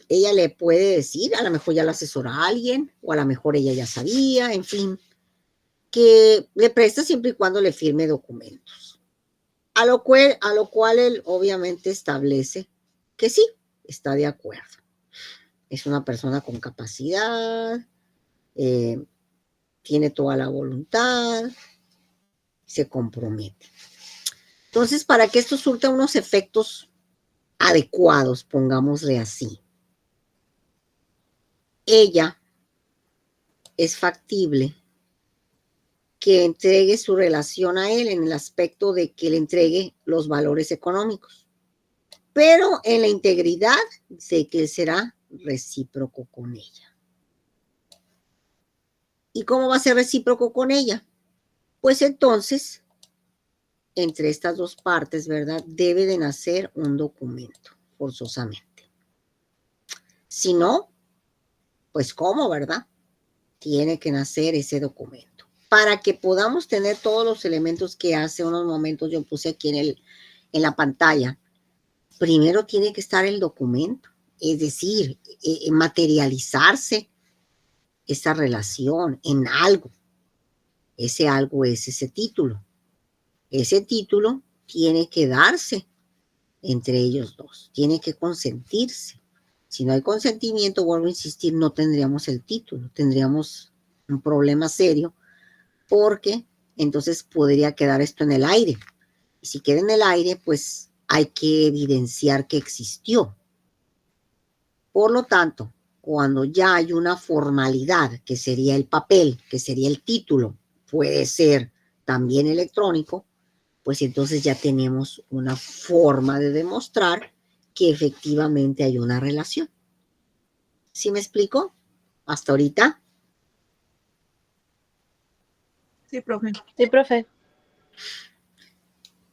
Ella le puede decir, a lo mejor ya la asesora a alguien, o a lo mejor ella ya sabía, en fin, que le presta siempre y cuando le firme documentos. A lo cual él obviamente establece que sí, está de acuerdo. Es una persona con capacidad, tiene toda la voluntad, se compromete. Entonces, para que esto surta unos efectos adecuados, pongámosle así, ella es factible que entregue su relación a él en el aspecto de que le entregue los valores económicos, pero en la integridad de que él será recíproco con ella. ¿Y cómo va a ser recíproco con ella? Pues entonces entre estas dos partes, ¿verdad? Debe de nacer un documento, forzosamente. Si no, pues ¿cómo, verdad? Tiene que nacer ese documento. Para que podamos tener todos los elementos que hace unos momentos yo puse aquí en la pantalla, primero tiene que estar el documento, es decir, materializarse esa relación en algo. Ese algo es ese título. Ese título tiene que darse entre ellos dos, tiene que consentirse. Si no hay consentimiento, vuelvo a insistir, no tendríamos el título, tendríamos un problema serio, porque entonces podría quedar esto en el aire. Y si queda en el aire, pues hay que evidenciar que existió. Por lo tanto, cuando ya hay una formalidad, que sería el papel, que sería el título, puede ser también electrónico, pues entonces ya tenemos una forma de demostrar que efectivamente hay una relación. ¿Sí me explico? ¿Hasta ahorita? Sí, profe. Sí, profe.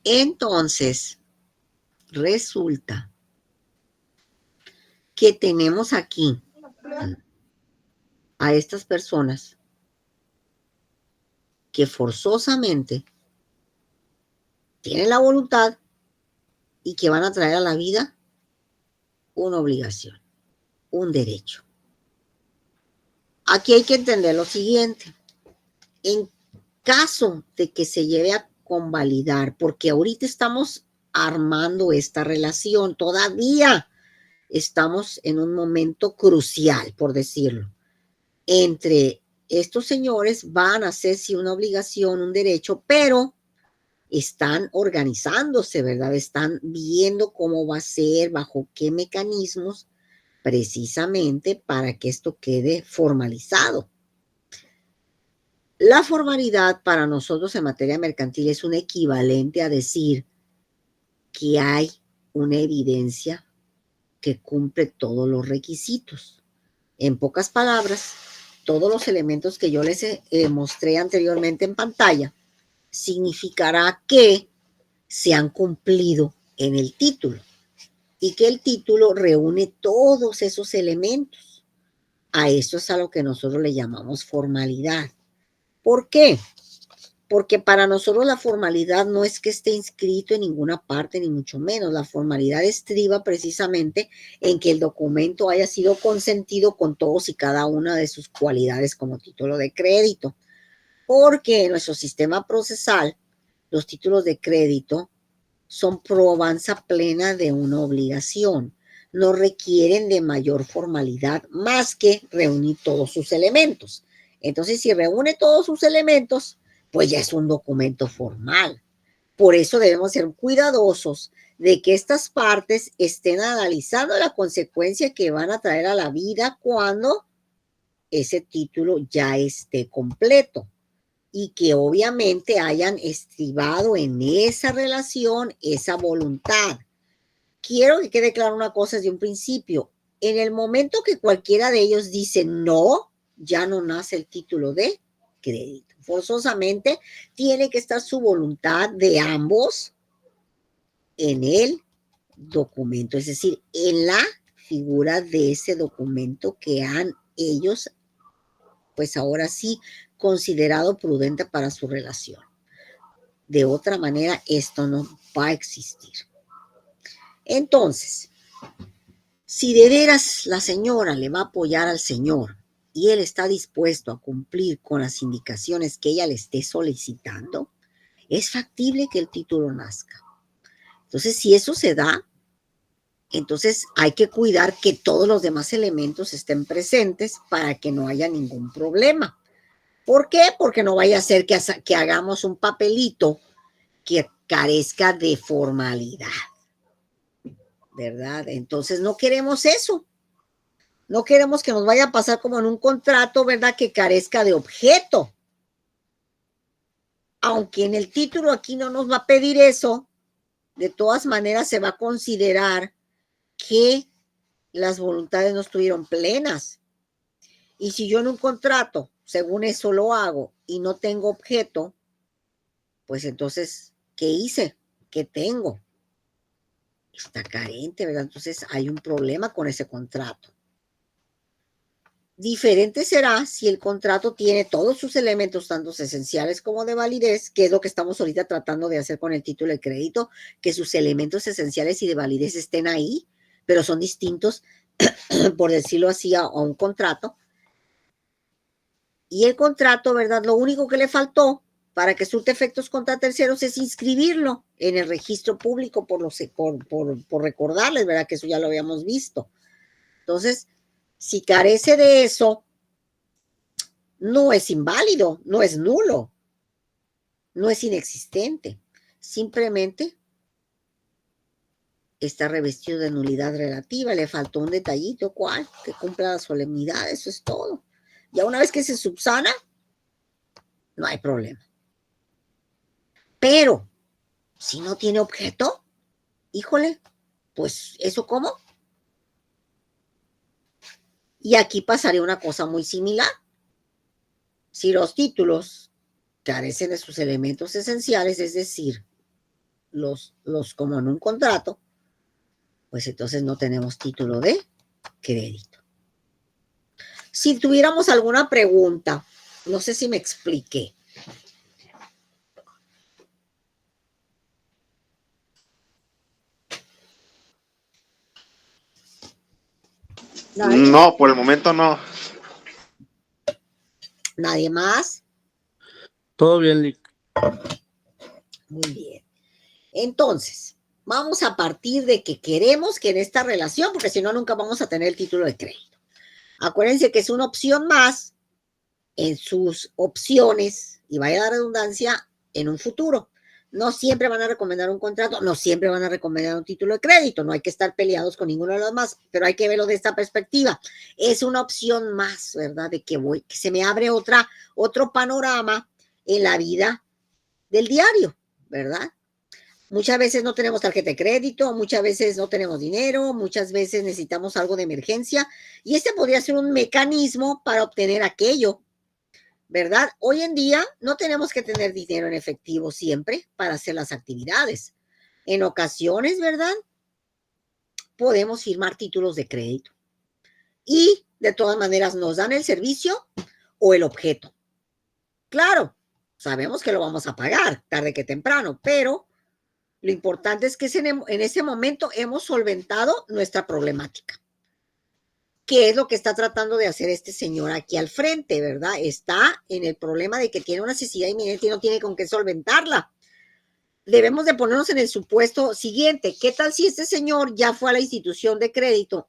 Entonces, resulta que tenemos aquí a estas personas que forzosamente tienen la voluntad y que van a traer a la vida una obligación, un derecho. Aquí hay que entender lo siguiente. En caso de que se lleve a convalidar, porque ahorita estamos armando esta relación, todavía estamos en un momento crucial, por decirlo, entre estos señores van a hacerse una obligación, un derecho, pero están organizándose, ¿verdad? Están viendo cómo va a ser, bajo qué mecanismos, precisamente para que esto quede formalizado. La formalidad para nosotros en materia mercantil es un equivalente a decir que hay una evidencia que cumple todos los requisitos. En pocas palabras, todos los elementos que yo les mostré anteriormente en pantalla significará que se han cumplido en el título y que el título reúne todos esos elementos. A eso es a lo que nosotros le llamamos formalidad. ¿Por qué? Porque para nosotros la formalidad no es que esté inscrito en ninguna parte, ni mucho menos. La formalidad estriba precisamente en que el documento haya sido consentido con todos y cada una de sus cualidades como título de crédito. Porque en nuestro sistema procesal, los títulos de crédito son probanza plena de una obligación. No requieren de mayor formalidad más que reunir todos sus elementos. Entonces, si reúne todos sus elementos, pues ya es un documento formal. Por eso debemos ser cuidadosos de que estas partes estén analizando la consecuencia que van a traer a la vida cuando ese título ya esté completo y que obviamente hayan estribado en esa relación esa voluntad. Quiero que quede claro una cosa desde un principio. En el momento que cualquiera de ellos dice no, ya no nace el título de crédito. Forzosamente tiene que estar su voluntad de ambos en el documento, es decir, en la figura de ese documento que han ellos, pues ahora sí, considerado prudente para su relación. De otra manera, esto no va a existir. Entonces, si de veras la señora le va a apoyar al señor y él está dispuesto a cumplir con las indicaciones que ella le esté solicitando, es factible que el título nazca. Entonces, si eso se da, entonces hay que cuidar que todos los demás elementos estén presentes para que no haya ningún problema. ¿Por qué? Porque no vaya a ser que hagamos un papelito que carezca de formalidad, ¿verdad? Entonces no queremos eso. No queremos que nos vaya a pasar como en un contrato, ¿verdad? Que carezca de objeto. Aunque en el título aquí no nos va a pedir eso, de todas maneras se va a considerar que las voluntades no estuvieron plenas. Y si yo en un contrato, según eso lo hago y no tengo objeto, pues entonces, ¿Qué hice? ¿Qué tengo? Está carente, ¿verdad? Entonces hay un problema con ese contrato. Diferente será si el contrato tiene todos sus elementos, tanto esenciales como de validez, que es lo que estamos ahorita tratando de hacer con el título de crédito, que sus elementos esenciales y de validez estén ahí, pero son distintos, por decirlo así, a un contrato. Y el contrato, ¿verdad? Lo único que le faltó para que surte efectos contra terceros es inscribirlo en el registro público por recordarles, ¿verdad? Que eso ya lo habíamos visto. Entonces, si carece de eso, no es inválido, no es nulo, no es inexistente. Simplemente está revestido de nulidad relativa, le faltó un detallito, ¿cuál? Que cumpla la solemnidad, eso es todo. Ya una vez que se subsana, no hay problema. Pero, si no tiene objeto, híjole, pues, ¿eso cómo? Y aquí pasaría una cosa muy similar. Si los títulos carecen de sus elementos esenciales, es decir, los como en un contrato, pues entonces no tenemos título de crédito. Si tuviéramos alguna pregunta, no sé si me expliqué. No, por el momento no. ¿Nadie más? Todo bien, Lick. Muy bien. Entonces, vamos a partir de que queremos que en esta relación, porque si no, nunca vamos a tener el título de crédito. Acuérdense que es una opción más en sus opciones, y vaya la redundancia, en un futuro. No siempre van a recomendar un contrato, no siempre van a recomendar un título de crédito, no hay que estar peleados con ninguno de los demás, pero hay que verlo de esta perspectiva. Es una opción más, ¿verdad? De que se me abre otro panorama en la vida del diario, ¿verdad? Muchas veces no tenemos tarjeta de crédito, muchas veces no tenemos dinero, muchas veces necesitamos algo de emergencia, y este podría ser un mecanismo para obtener aquello, ¿verdad? Hoy en día no tenemos que tener dinero en efectivo siempre para hacer las actividades. En ocasiones, ¿verdad? Podemos firmar títulos de crédito. Y de todas maneras nos dan el servicio o el objeto. Claro, sabemos que lo vamos a pagar tarde que temprano, pero lo importante es que en ese momento hemos solventado nuestra problemática. ¿Qué es lo que está tratando de hacer este señor aquí al frente, verdad? Está en el problema de que tiene una necesidad inminente y no tiene con qué solventarla. Debemos de ponernos en el supuesto siguiente. ¿Qué tal si este señor ya fue a la institución de crédito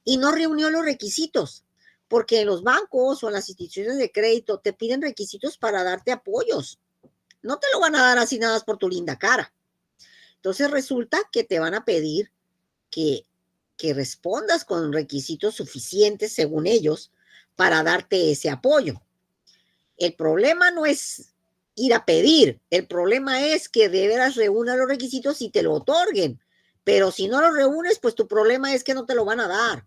y no reunió los requisitos? Porque en los bancos o en las instituciones de crédito te piden requisitos para darte apoyos. No te lo van a dar así nada más por tu linda cara. Entonces resulta que te van a pedir que respondas con requisitos suficientes, según ellos, para darte ese apoyo. El problema no es ir a pedir, el problema es que de veras reúna los requisitos y te lo otorguen. Pero si no los reúnes, pues tu problema es que no te lo van a dar.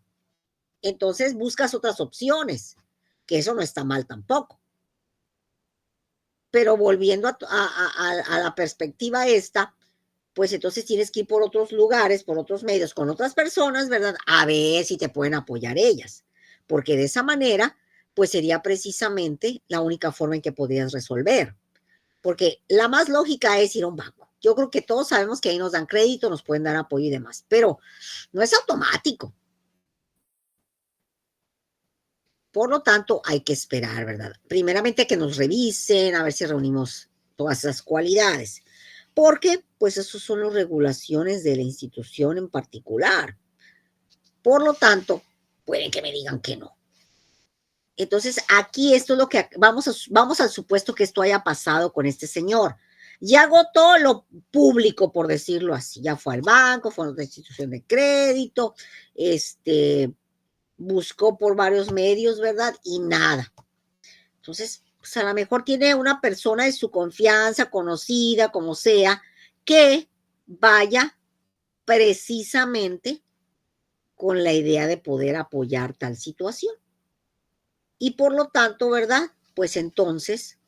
Entonces buscas otras opciones, que eso no está mal tampoco. Pero volviendo a la perspectiva esta, pues entonces tienes que ir por otros lugares, por otros medios, con otras personas, ¿verdad? A ver si te pueden apoyar ellas, porque de esa manera, pues sería precisamente la única forma en que podrías resolver, porque la más lógica es ir a un banco. Yo creo que todos sabemos que ahí nos dan crédito, nos pueden dar apoyo y demás, pero no es automático. Por lo tanto, hay que esperar, ¿verdad? Primeramente que nos revisen, a ver si reunimos todas esas cualidades. Porque, pues, esos son las regulaciones de la institución en particular. Por lo tanto, pueden que me digan que no. Entonces, aquí esto es lo que vamos al supuesto que esto haya pasado con este señor. Ya agotó lo público, por decirlo así. Ya fue al banco, fue a otra institución de crédito, buscó por varios medios, ¿verdad? Y nada. Entonces, pues a lo mejor tiene una persona de su confianza, conocida, como sea, que vaya precisamente con la idea de poder apoyar tal situación. Y por lo tanto, ¿verdad? Pues entonces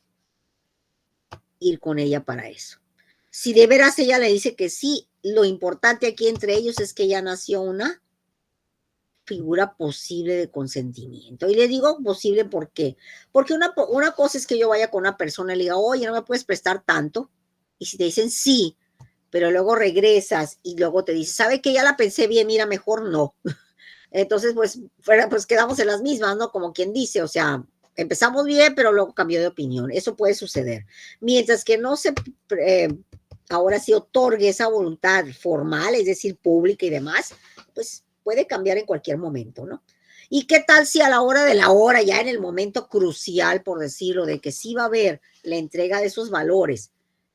ir con ella para eso. Si de veras ella le dice que sí, lo importante aquí entre ellos es que ya nació una figura posible de consentimiento. Y le digo posible porque una cosa es que yo vaya con una persona y le diga, oye, no me puedes prestar tanto. Y si te dicen sí, pero luego regresas y luego te dice, ¿sabe que ya la pensé bien? Mira, mejor no. Entonces, pues quedamos en las mismas, ¿no? Como quien dice, o sea, empezamos bien, pero luego cambió de opinión. Eso puede suceder. Mientras que no se, ahora sí otorgue esa voluntad formal, es decir, pública y demás, pues puede cambiar en cualquier momento, ¿no? ¿Y qué tal si a la hora de la hora, ya en el momento crucial, por decirlo, de que sí va a haber la entrega de esos valores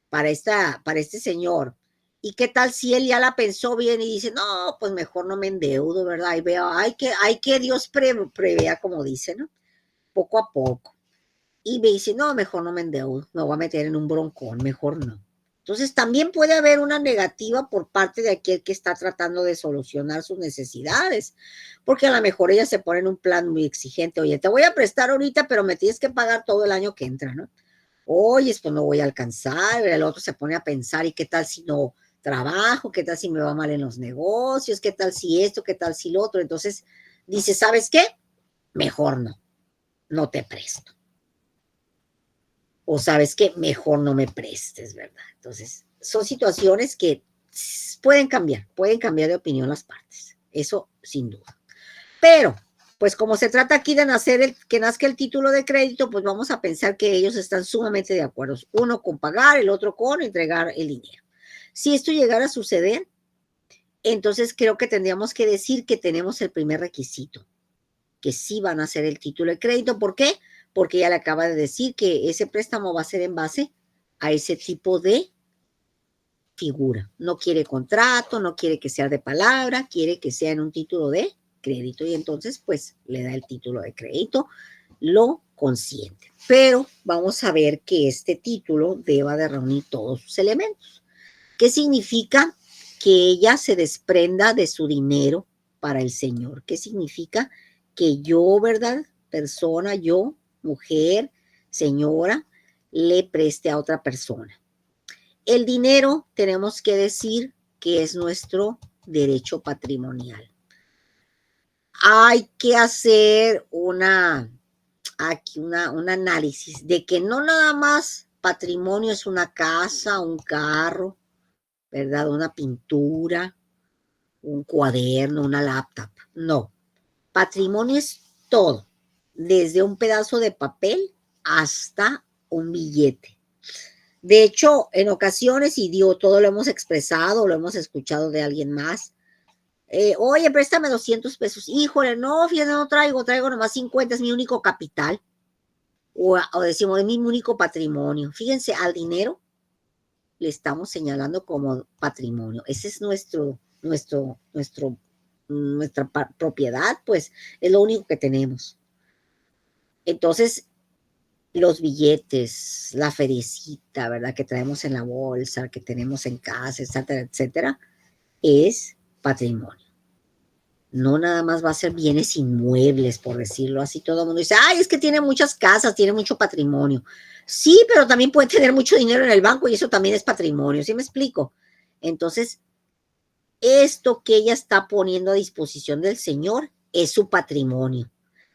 para este señor, ¿y qué tal si él ya la pensó bien y dice, no, pues mejor no me endeudo, ¿verdad? Y veo, hay que Dios prevea, como dice, ¿no? Poco a poco. Y me dice, no, mejor no me endeudo, me voy a meter en un broncón, mejor no. Entonces también puede haber una negativa por parte de aquel que está tratando de solucionar sus necesidades, porque a lo mejor ella se pone en un plan muy exigente, oye, te voy a prestar ahorita, pero me tienes que pagar todo el año que entra, ¿no? Oye, esto no voy a alcanzar, el otro se pone a pensar, ¿y qué tal si no trabajo? ¿Qué tal si me va mal en los negocios? ¿Qué tal si esto? ¿Qué tal si lo otro? Entonces dice, ¿sabes qué? Mejor no, no te presto. O sabes qué, mejor no me prestes, ¿verdad? Entonces, son situaciones que pueden cambiar de opinión las partes, eso sin duda. Pero, pues como se trata aquí de que nazca el título de crédito, pues vamos a pensar que ellos están sumamente de acuerdo, uno con pagar, el otro con entregar el dinero. Si esto llegara a suceder, entonces creo que tendríamos que decir que tenemos el primer requisito, que sí van a hacer el título de crédito. ¿Por qué? Porque ella le acaba de decir que ese préstamo va a ser en base a ese tipo de figura. No quiere contrato, no quiere que sea de palabra, quiere que sea en un título de crédito y entonces pues le da el título de crédito, lo consiente. Pero vamos a ver que este título deba de reunir todos sus elementos. ¿Qué significa que ella se desprenda de su dinero para el Señor? ¿Qué significa que yo, verdad, persona, yo, mujer, señora, le preste a otra persona? El dinero tenemos que decir que es nuestro derecho patrimonial. Hay que hacer un análisis de que no nada más patrimonio es una casa, un carro, ¿verdad? Una pintura, un cuaderno, una laptop. No, patrimonio es todo, desde un pedazo de papel hasta un billete. De hecho, en ocasiones, y digo, todo lo hemos expresado, lo hemos escuchado de alguien más, oye, préstame 200 pesos, híjole, no, fíjate, no traigo nomás 50, es mi único capital, o decimos, es mi único patrimonio. Fíjense, al dinero le estamos señalando como patrimonio. Ese es nuestra propiedad, pues es lo único que tenemos. Entonces, los billetes, la feriecita, ¿verdad? Que traemos en la bolsa, que tenemos en casa, etcétera, etcétera, es patrimonio. No nada más va a ser bienes inmuebles, por decirlo así. Todo el mundo dice, ay, es que tiene muchas casas, tiene mucho patrimonio. Sí, pero también puede tener mucho dinero en el banco y eso también es patrimonio, ¿sí me explico? Entonces, esto que ella está poniendo a disposición del Señor es su patrimonio.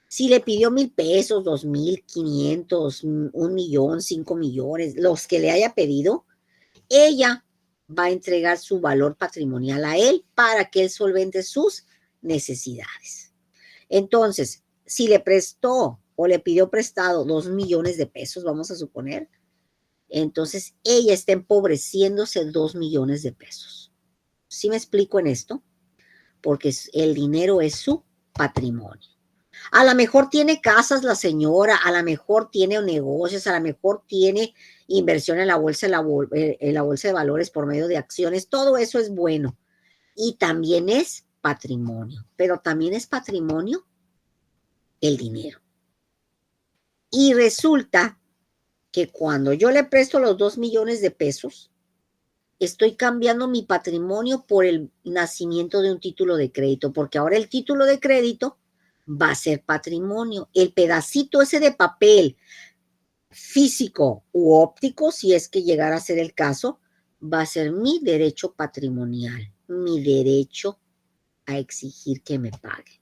Si le pidió 1,000 pesos, 2,500, 1,000,000, 5,000,000, los que le haya pedido, ella va a entregar su valor patrimonial a él para que él solvente sus necesidades. Entonces, si le prestó o le pidió prestado 2,000,000 de pesos, vamos a suponer, entonces ella está empobreciéndose 2,000,000 de pesos. ¿Sí me explico en esto? Porque el dinero es su patrimonio. A lo mejor tiene casas la señora, a lo mejor tiene negocios, a lo mejor tiene inversión en la bolsa de valores por medio de acciones. Todo eso es bueno y también es patrimonio, pero también es patrimonio el dinero. Y resulta que cuando yo le presto los 2,000,000 de pesos, estoy cambiando mi patrimonio por el nacimiento de un título de crédito, porque ahora el título de crédito va a ser patrimonio. El pedacito ese de papel físico u óptico, si es que llegara a ser el caso, va a ser mi derecho patrimonial, mi derecho a exigir que me pague.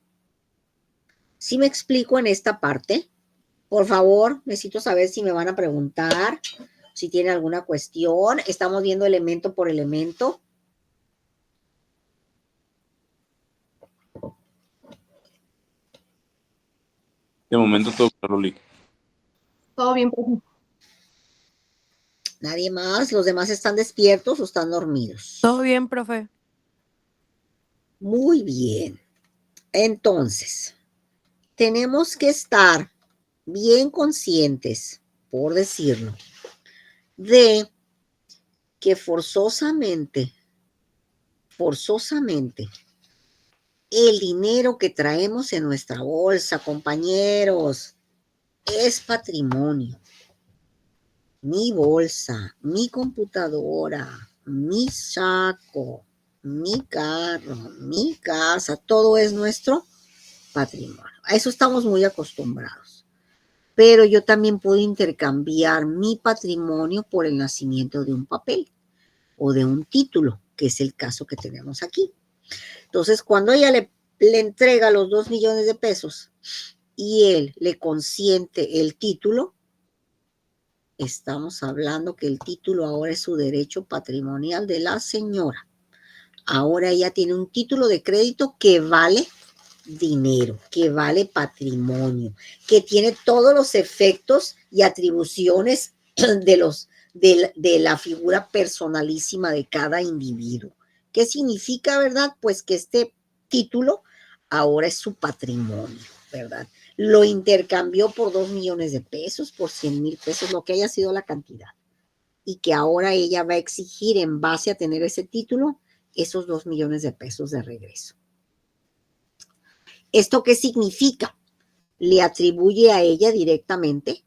¿Sí me explico en esta parte? Por favor, necesito saber si me van a preguntar, si tienen alguna cuestión. Estamos viendo elemento por elemento. De momento todo claro, Lick. Todo bien, profe. ¿Nadie más? ¿Los demás están despiertos o están dormidos? Todo bien, profe. Muy bien. Entonces, tenemos que estar bien conscientes, por decirlo, de que forzosamente, el dinero que traemos en nuestra bolsa, compañeros, es patrimonio. Mi bolsa, mi computadora, mi saco, mi carro, mi casa, todo es nuestro patrimonio. A eso estamos muy acostumbrados. Pero yo también puedo intercambiar mi patrimonio por el nacimiento de un papel o de un título, que es el caso que tenemos aquí. Entonces, cuando ella le entrega los 2 millones de pesos y él le consiente el título, estamos hablando que el título ahora es su derecho patrimonial de la señora. Ahora ella tiene un título de crédito que vale dinero, que vale patrimonio, que tiene todos los efectos y atribuciones de la figura personalísima de cada individuo. ¿Qué significa, verdad? Pues que este título ahora es su patrimonio, ¿verdad? Lo intercambió por 2 millones de pesos, por 100,000 pesos, lo que haya sido la cantidad. Y que ahora ella va a exigir, en base a tener ese título, esos 2 millones de pesos de regreso. ¿Esto qué significa? Le atribuye a ella directamente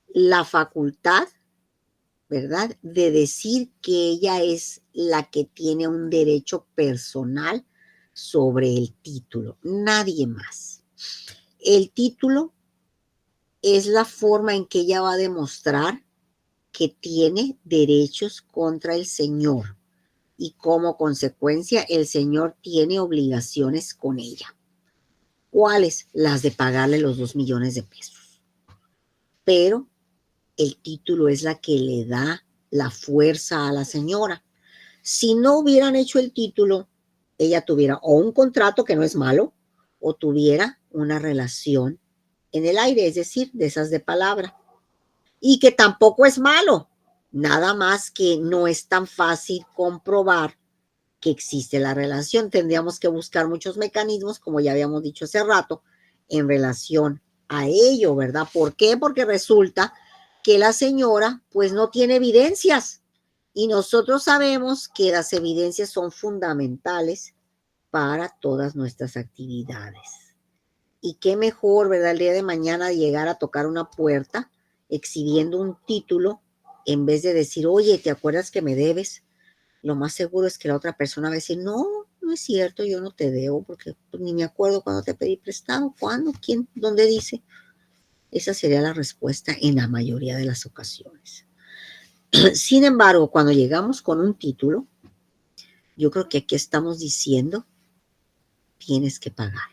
la facultad, ¿verdad?, de decir que ella es la que tiene un derecho personal sobre el título, nadie más. El título es la forma en que ella va a demostrar que tiene derechos contra el señor y como consecuencia el señor tiene obligaciones con ella. ¿Cuáles? Las de pagarle los 2 millones de pesos. Pero el título es la que le da la fuerza a la señora. Si no hubieran hecho el título, ella tuviera o un contrato, que no es malo, o tuviera una relación en el aire, es decir, de esas de palabra. Y que tampoco es malo, nada más que no es tan fácil comprobar que existe la relación. Tendríamos que buscar muchos mecanismos, como ya habíamos dicho hace rato, en relación a ello, ¿verdad? ¿Por qué? Porque resulta que la señora pues no tiene evidencias y nosotros sabemos que las evidencias son fundamentales para todas nuestras actividades. Y qué mejor, ¿verdad?, el día de mañana llegar a tocar una puerta exhibiendo un título en vez de decir, oye, ¿te acuerdas que me debes? Lo más seguro es que la otra persona va a decir, no, no es cierto, yo no te debo porque pues, ni me acuerdo cuando te pedí prestado, cuándo, quién, dónde dice. Esa sería la respuesta en la mayoría de las ocasiones. Sin embargo, cuando llegamos con un título, yo creo que aquí estamos diciendo, tienes que pagar,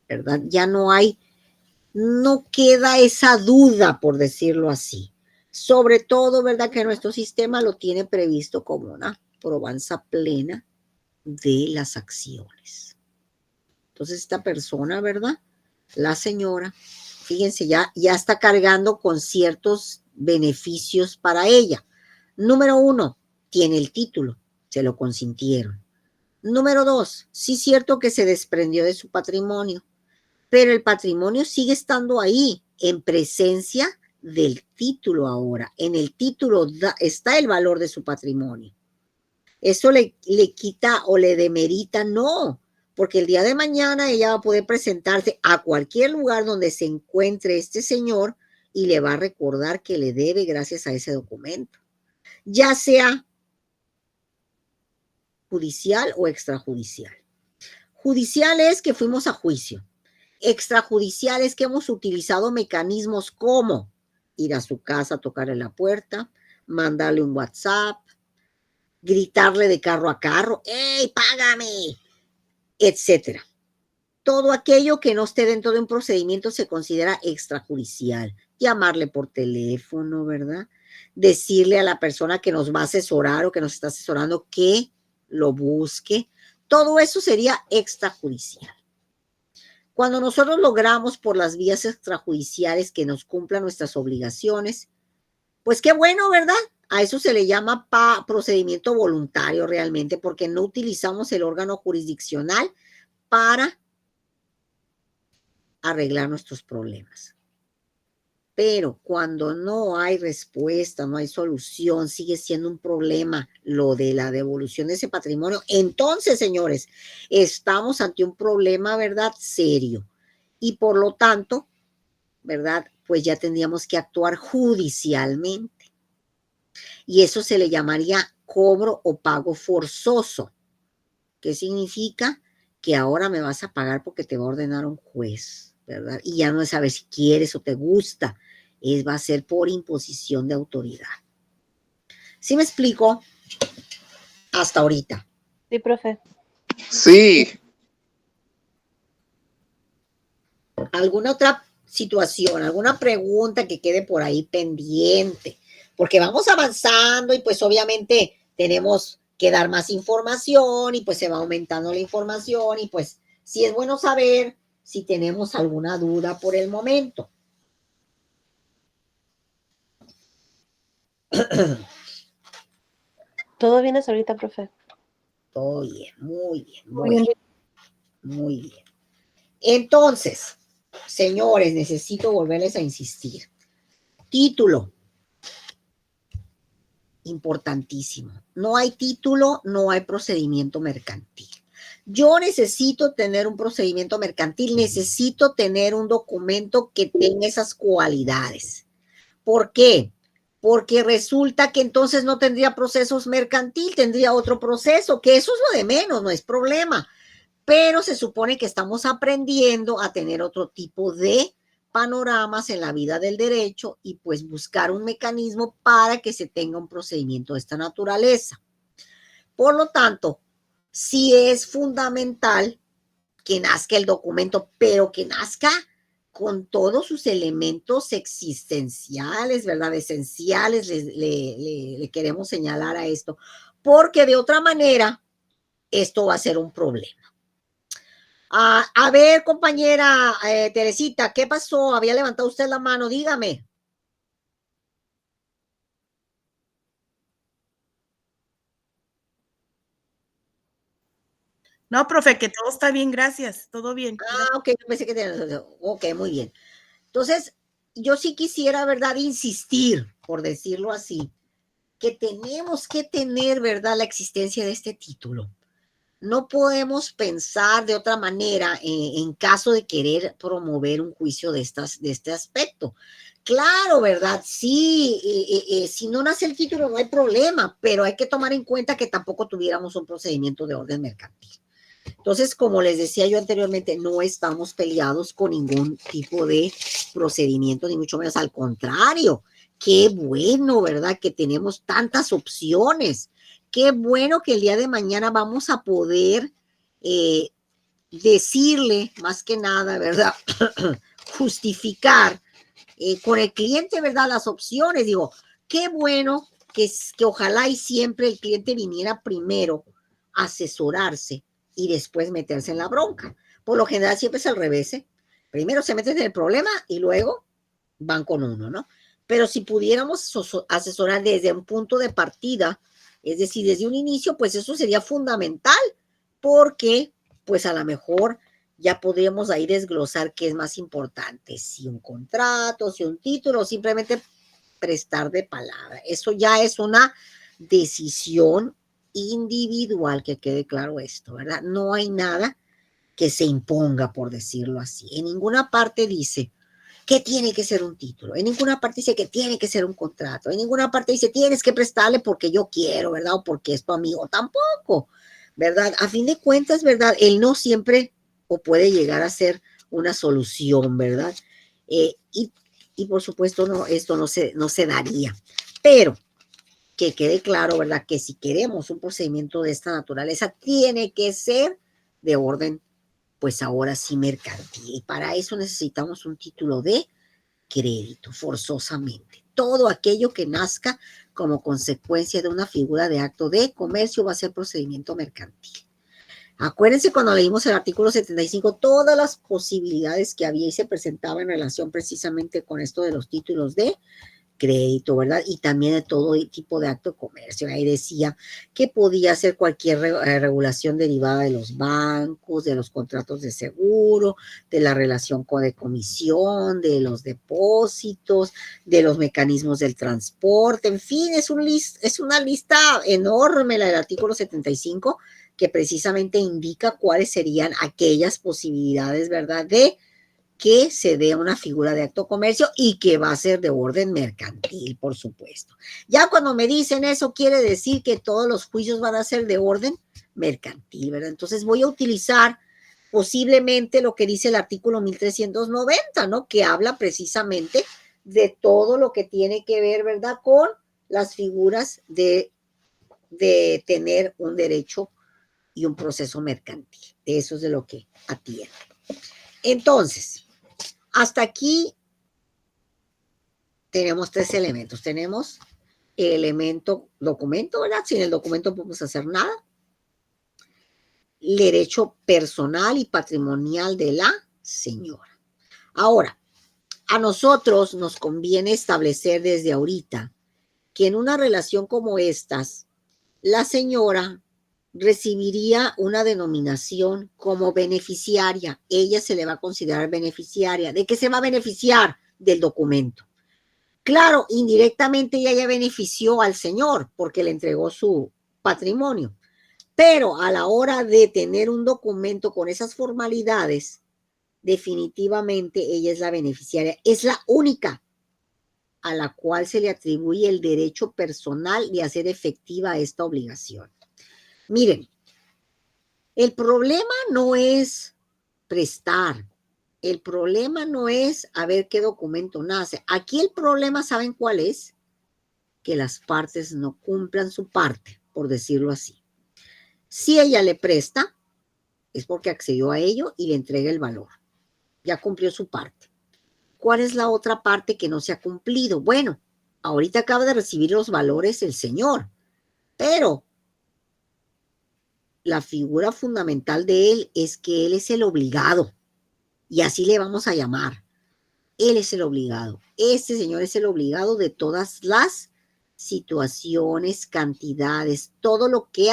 ¿verdad? Ya no queda esa duda, por decirlo así. Sobre todo, ¿verdad?, que nuestro sistema lo tiene previsto como una probanza plena de las acciones. Entonces, esta persona, ¿verdad?, la señora, fíjense, ya está cargando con ciertos beneficios para ella. Número 1, tiene el título, se lo consintieron. Número 2, sí es cierto que se desprendió de su patrimonio, pero el patrimonio sigue estando ahí, en presencia del título ahora. En el título está el valor de su patrimonio. ¿Eso le quita o le demerita? No, porque el día de mañana ella va a poder presentarse a cualquier lugar donde se encuentre este señor y le va a recordar que le debe gracias a ese documento, ya sea judicial o extrajudicial. Judicial es que fuimos a juicio. Extrajudicial es que hemos utilizado mecanismos como ir a su casa, tocarle la puerta, mandarle un WhatsApp, gritarle de carro a carro, ¡hey, págame!, etcétera. Todo aquello que no esté dentro de un procedimiento se considera extrajudicial. Llamarle por teléfono, ¿verdad? Decirle a la persona que nos va a asesorar o que nos está asesorando que lo busque. Todo eso sería extrajudicial. Cuando nosotros logramos por las vías extrajudiciales que nos cumplan nuestras obligaciones, pues qué bueno, ¿verdad? A eso se le llama procedimiento voluntario realmente, porque no utilizamos el órgano jurisdiccional para arreglar nuestros problemas. Pero cuando no hay respuesta, no hay solución, sigue siendo un problema lo de la devolución de ese patrimonio, entonces, señores, estamos ante un problema, ¿verdad?, serio. Y por lo tanto, ¿verdad?, pues ya tendríamos que actuar judicialmente. Y eso se le llamaría cobro o pago forzoso. ¿Qué significa? Que ahora me vas a pagar porque te va a ordenar un juez, ¿verdad? Y ya no es saber si quieres o te gusta, va a ser por imposición de autoridad. ¿Sí me explico? Hasta ahorita. Sí, profe. Sí. ¿Alguna otra situación, alguna pregunta que quede por ahí pendiente? Porque vamos avanzando y pues obviamente tenemos que dar más información y pues se va aumentando la información y pues sí es bueno saber si tenemos alguna duda por el momento. Todo bien hasta ahorita, profe. Todo bien, muy bien, Muy bien. muy bien. Entonces, señores, necesito volverles a insistir. Título. Importantísimo. No hay título, no hay procedimiento mercantil. Yo necesito tener un procedimiento mercantil, necesito tener un documento que tenga esas cualidades. ¿Por qué? Porque resulta que entonces no tendría procesos mercantil, tendría otro proceso, que eso es lo de menos, no es problema. Pero se supone que estamos aprendiendo a tener otro tipo de panoramas en la vida del derecho y pues buscar un mecanismo para que se tenga un procedimiento de esta naturaleza. Por lo tanto, sí es fundamental que nazca el documento, pero que nazca con todos sus elementos existenciales, ¿verdad? Esenciales, le queremos señalar a esto, porque de otra manera esto va a ser un problema. A ver, compañera Teresita, ¿qué pasó? Había levantado usted la mano, dígame. No, profe, que todo está bien, gracias, todo bien. Ok, pensé que tenía. Ok, muy bien. Entonces, yo sí quisiera, ¿verdad?, insistir, por decirlo así, que tenemos que tener, ¿verdad?, la existencia de este título. No podemos pensar de otra manera en caso de querer promover un juicio de este aspecto. Claro, ¿verdad? Sí, si no nace el título no hay problema, pero hay que tomar en cuenta que tampoco tuviéramos un procedimiento de orden mercantil. Entonces, como les decía yo anteriormente, no estamos peleados con ningún tipo de procedimiento, ni mucho menos, al contrario. Qué bueno, ¿verdad?, que tenemos tantas opciones. Qué bueno que el día de mañana vamos a poder decirle, más que nada, ¿verdad?, justificar con el cliente, ¿verdad?, las opciones. Digo, qué bueno que ojalá y siempre el cliente viniera primero a asesorarse y después meterse en la bronca. Por lo general siempre es al revés, ¿eh? Primero se meten en el problema y luego van con uno, ¿no? Pero si pudiéramos asesorar desde un punto de partida, es decir, desde un inicio, pues eso sería fundamental, porque pues a lo mejor ya podríamos ahí desglosar qué es más importante, si un contrato, si un título, o simplemente prestar de palabra. Eso ya es una decisión individual, que quede claro esto, ¿verdad? No hay nada que se imponga, por decirlo así. En ninguna parte dice que tiene que ser un título, en ninguna parte dice que tiene que ser un contrato, en ninguna parte dice tienes que prestarle porque yo quiero, ¿verdad? O porque es tu amigo, tampoco, ¿verdad? A fin de cuentas, ¿verdad? Él no siempre o puede llegar a ser una solución, ¿verdad? Y por supuesto, no, esto no se daría. Pero que quede claro, ¿verdad? Que si queremos un procedimiento de esta naturaleza, tiene que ser de orden, pues ahora sí mercantil. Y para eso necesitamos un título de crédito, forzosamente. Todo aquello que nazca como consecuencia de una figura de acto de comercio va a ser procedimiento mercantil. Acuérdense cuando leímos el artículo 75, todas las posibilidades que había y se presentaban en relación precisamente con esto de los títulos de crédito, ¿verdad? Y también de todo tipo de acto de comercio. Ahí decía que podía ser cualquier regulación derivada de los bancos, de los contratos de seguro, de la relación de comisión, de los depósitos, de los mecanismos del transporte, en fin, es una lista enorme la del artículo 75 que precisamente indica cuáles serían aquellas posibilidades, ¿verdad?, de que se dé una figura de acto de comercio y que va a ser de orden mercantil, por supuesto. Ya cuando me dicen eso, quiere decir que todos los juicios van a ser de orden mercantil, ¿verdad? Entonces voy a utilizar posiblemente lo que dice el artículo 1390, ¿no? Que habla precisamente de todo lo que tiene que ver, ¿verdad?, con las figuras de tener un derecho y un proceso mercantil. Eso es de lo que atiende. Entonces, hasta aquí tenemos tres elementos. Tenemos el elemento documento, ¿verdad? Sin el documento no podemos hacer nada. El derecho personal y patrimonial de la señora. Ahora, a nosotros nos conviene establecer desde ahorita que en una relación como estas, la señora recibiría una denominación como beneficiaria. Ella se le va a considerar beneficiaria. ¿De qué se va a beneficiar? Del documento. Claro, indirectamente ella ya benefició al señor porque le entregó su patrimonio. Pero a la hora de tener un documento con esas formalidades, definitivamente ella es la beneficiaria. Es la única a la cual se le atribuye el derecho personal de hacer efectiva esta obligación. Miren, el problema no es prestar, el problema no es a ver qué documento nace. Aquí el problema, ¿saben cuál es? Que las partes no cumplan su parte, por decirlo así. Si ella le presta, es porque accedió a ello y le entrega el valor. Ya cumplió su parte. ¿Cuál es la otra parte que no se ha cumplido? Bueno, ahorita acaba de recibir los valores el señor, pero la figura fundamental de él es que él es el obligado, y así le vamos a llamar. Él es el obligado. Este señor es el obligado de todas las situaciones, cantidades, todo lo que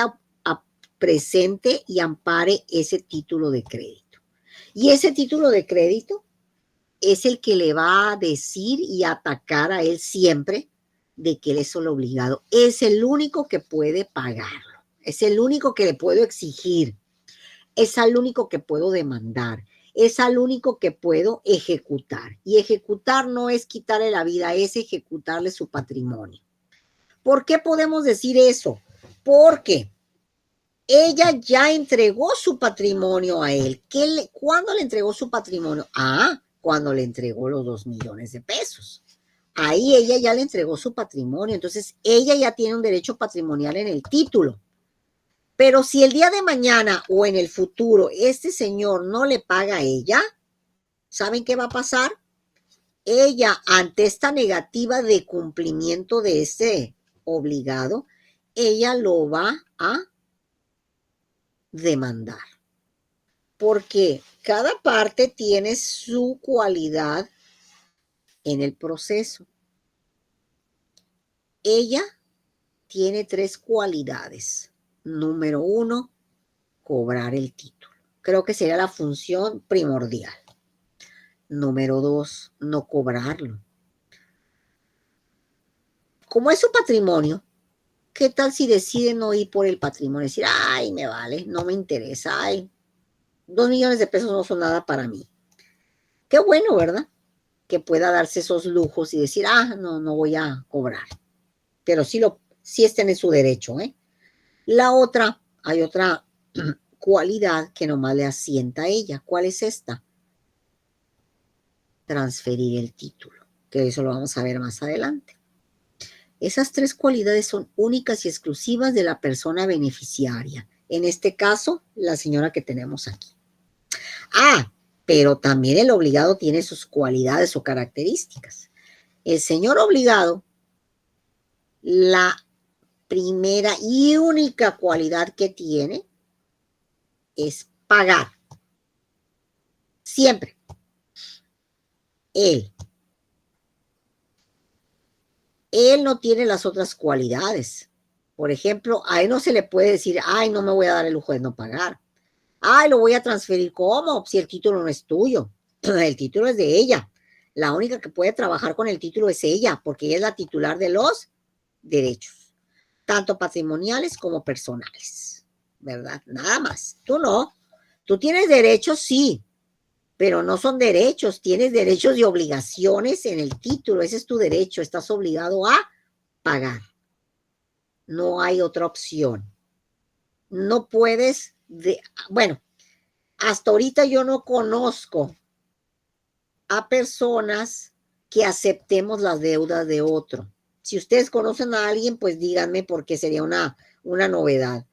presente y ampare ese título de crédito. Y ese título de crédito es el que le va a decir y atacar a él siempre de que él es el obligado. Es el único que puede pagarlo. Es el único que le puedo exigir. Es al único que puedo demandar. Es al único que puedo ejecutar. Y ejecutar no es quitarle la vida, es ejecutarle su patrimonio. ¿Por qué podemos decir eso? Porque ella ya entregó su patrimonio a él. ¿Cuándo le entregó su patrimonio? Cuando le entregó los 2 millones de pesos. Ahí ella ya le entregó su patrimonio. Entonces, ella ya tiene un derecho patrimonial en el título. Pero si el día de mañana o en el futuro este señor no le paga a ella, ¿saben qué va a pasar? Ella, ante esta negativa de cumplimiento de ese obligado, ella lo va a demandar. Porque cada parte tiene su cualidad en el proceso. Ella tiene 3 cualidades. Número 1, cobrar el título. Creo que sería la función primordial. Número 2, no cobrarlo. Como es su patrimonio, ¿qué tal si decide no ir por el patrimonio? Decir, ay, me vale, no me interesa, ay, 2 millones de pesos no son nada para mí. Qué bueno, ¿verdad? Que pueda darse esos lujos y decir, no voy a cobrar. Pero sí estén en su derecho, ¿eh? Hay otra cualidad que nomás le asienta a ella. ¿Cuál es esta? Transferir el título, que eso lo vamos a ver más adelante. Esas 3 cualidades son únicas y exclusivas de la persona beneficiaria. En este caso, la señora que tenemos aquí. Ah, pero también el obligado tiene sus cualidades o características. El señor obligado, la primera y única cualidad que tiene es pagar. Siempre. Él no tiene las otras cualidades. Por ejemplo, a él no se le puede decir, ay, no me voy a dar el lujo de no pagar. Ay, lo voy a transferir. ¿Cómo? Si el título no es tuyo. El título es de ella. La única que puede trabajar con el título es ella, porque ella es la titular de los derechos, tanto patrimoniales como personales, ¿verdad? Nada más. Tú no. Tú tienes derechos, sí, pero no son derechos. Tienes derechos y obligaciones en el título. Ese es tu derecho. Estás obligado a pagar. No hay otra opción. No puedes, bueno, hasta ahorita yo no conozco a personas que aceptemos las deudas de otro. Si ustedes conocen a alguien, pues díganme, porque sería una novedad.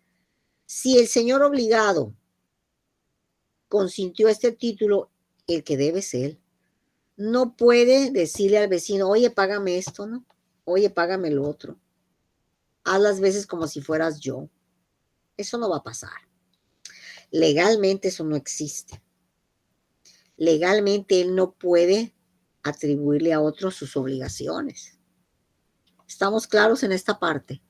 Si el señor obligado consintió este título, el que debe es él. No puede decirle al vecino, oye, págame esto, ¿no? Oye, págame lo otro. Haz las veces como si fueras yo. Eso no va a pasar. Legalmente eso no existe. Legalmente él no puede atribuirle a otro sus obligaciones. ¿Estamos claros en esta parte?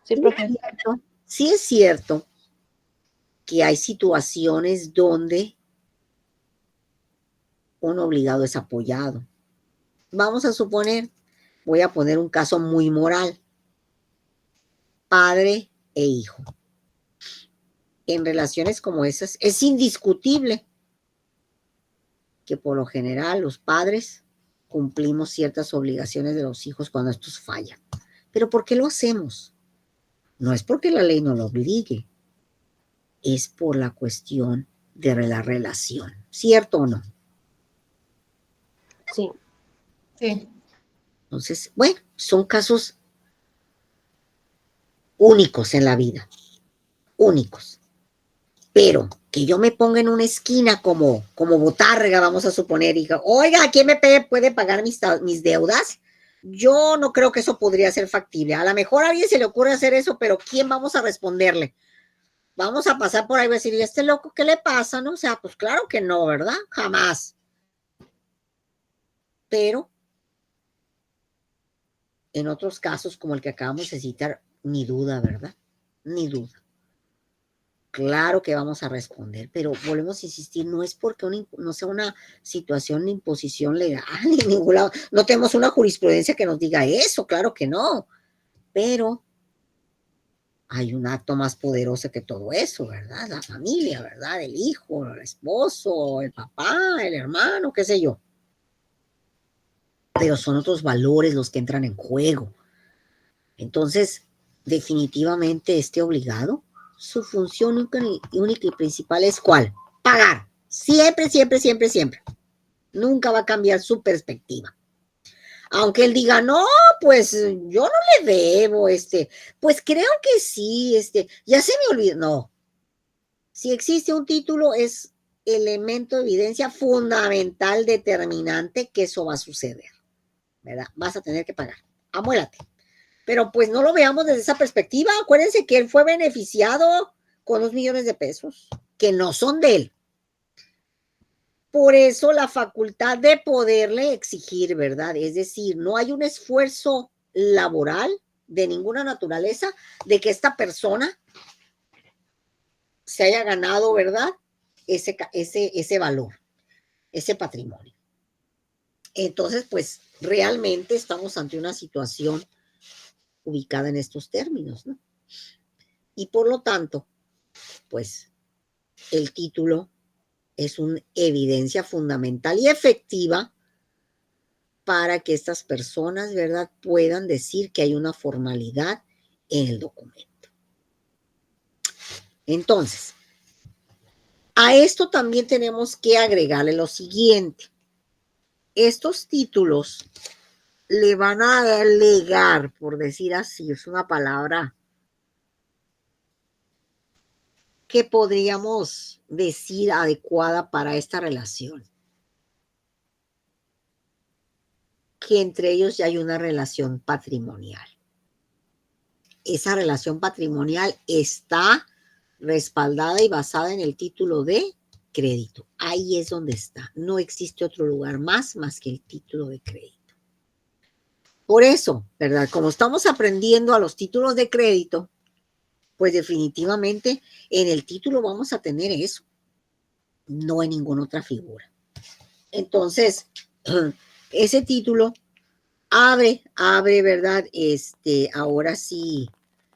Sí, profe. Sí es cierto que hay situaciones donde un obligado es apoyado. Vamos a suponer, voy a poner un caso muy moral, padre e hijo. En relaciones como esas, es indiscutible que por lo general los padres cumplimos ciertas obligaciones de los hijos cuando estos fallan. ¿Pero por qué lo hacemos? No es porque la ley no lo obligue, es por la cuestión de la relación, ¿cierto o no? Sí. Sí. Entonces, bueno, son casos únicos en la vida, únicos. Pero que yo me ponga en una esquina como botarga, vamos a suponer, y diga, oiga, ¿quién me puede pagar mis deudas? Yo no creo que eso podría ser factible. A lo mejor a alguien se le ocurre hacer eso, pero ¿quién vamos a responderle? Vamos a pasar por ahí y decir, ¿y este loco qué le pasa? ¿No? O sea, pues claro que no, ¿verdad? Jamás. Pero en otros casos, como el que acabamos de citar, ni duda, ¿verdad? Ni duda. Claro que vamos a responder, pero volvemos a insistir, no es porque no sea una situación de imposición legal, en ningún lado. No tenemos una jurisprudencia que nos diga eso, claro que no, pero hay un acto más poderoso que todo eso, ¿verdad? La familia, ¿verdad? El hijo, el esposo, el papá, el hermano, qué sé yo. Pero son otros valores los que entran en juego. Entonces, definitivamente este obligado, su función única y principal es ¿cuál? Pagar. Siempre, siempre, siempre, siempre. Nunca va a cambiar su perspectiva. Aunque él diga, no, pues yo no le debo, pues creo que sí, ya se me olvidó. No. Si existe un título, es elemento de evidencia fundamental, determinante, que eso va a suceder, ¿verdad? Vas a tener que pagar. Amuélate. Pero pues no lo veamos desde esa perspectiva. Acuérdense que él fue beneficiado con 2 millones de pesos, que no son de él. Por eso la facultad de poderle exigir, ¿verdad? Es decir, no hay un esfuerzo laboral de ninguna naturaleza de que esta persona se haya ganado, ¿verdad? Ese valor, ese patrimonio. Entonces, pues realmente estamos ante una situación ubicada en estos términos, ¿no? Y por lo tanto, pues el título es una evidencia fundamental y efectiva para que estas personas, ¿verdad?, puedan decir que hay una formalidad en el documento. Entonces, a esto también tenemos que agregarle lo siguiente. Estos títulos le van a legar, por decir así, es una palabra que podríamos decir adecuada para esta relación. Que entre ellos ya hay una relación patrimonial. Esa relación patrimonial está respaldada y basada en el título de crédito. Ahí es donde está. No existe otro lugar más que el título de crédito. Por eso, ¿verdad? Como estamos aprendiendo a los títulos de crédito, pues definitivamente en el título vamos a tener eso, no en ninguna otra figura. Entonces, ese título abre, ¿verdad? Ahora sí,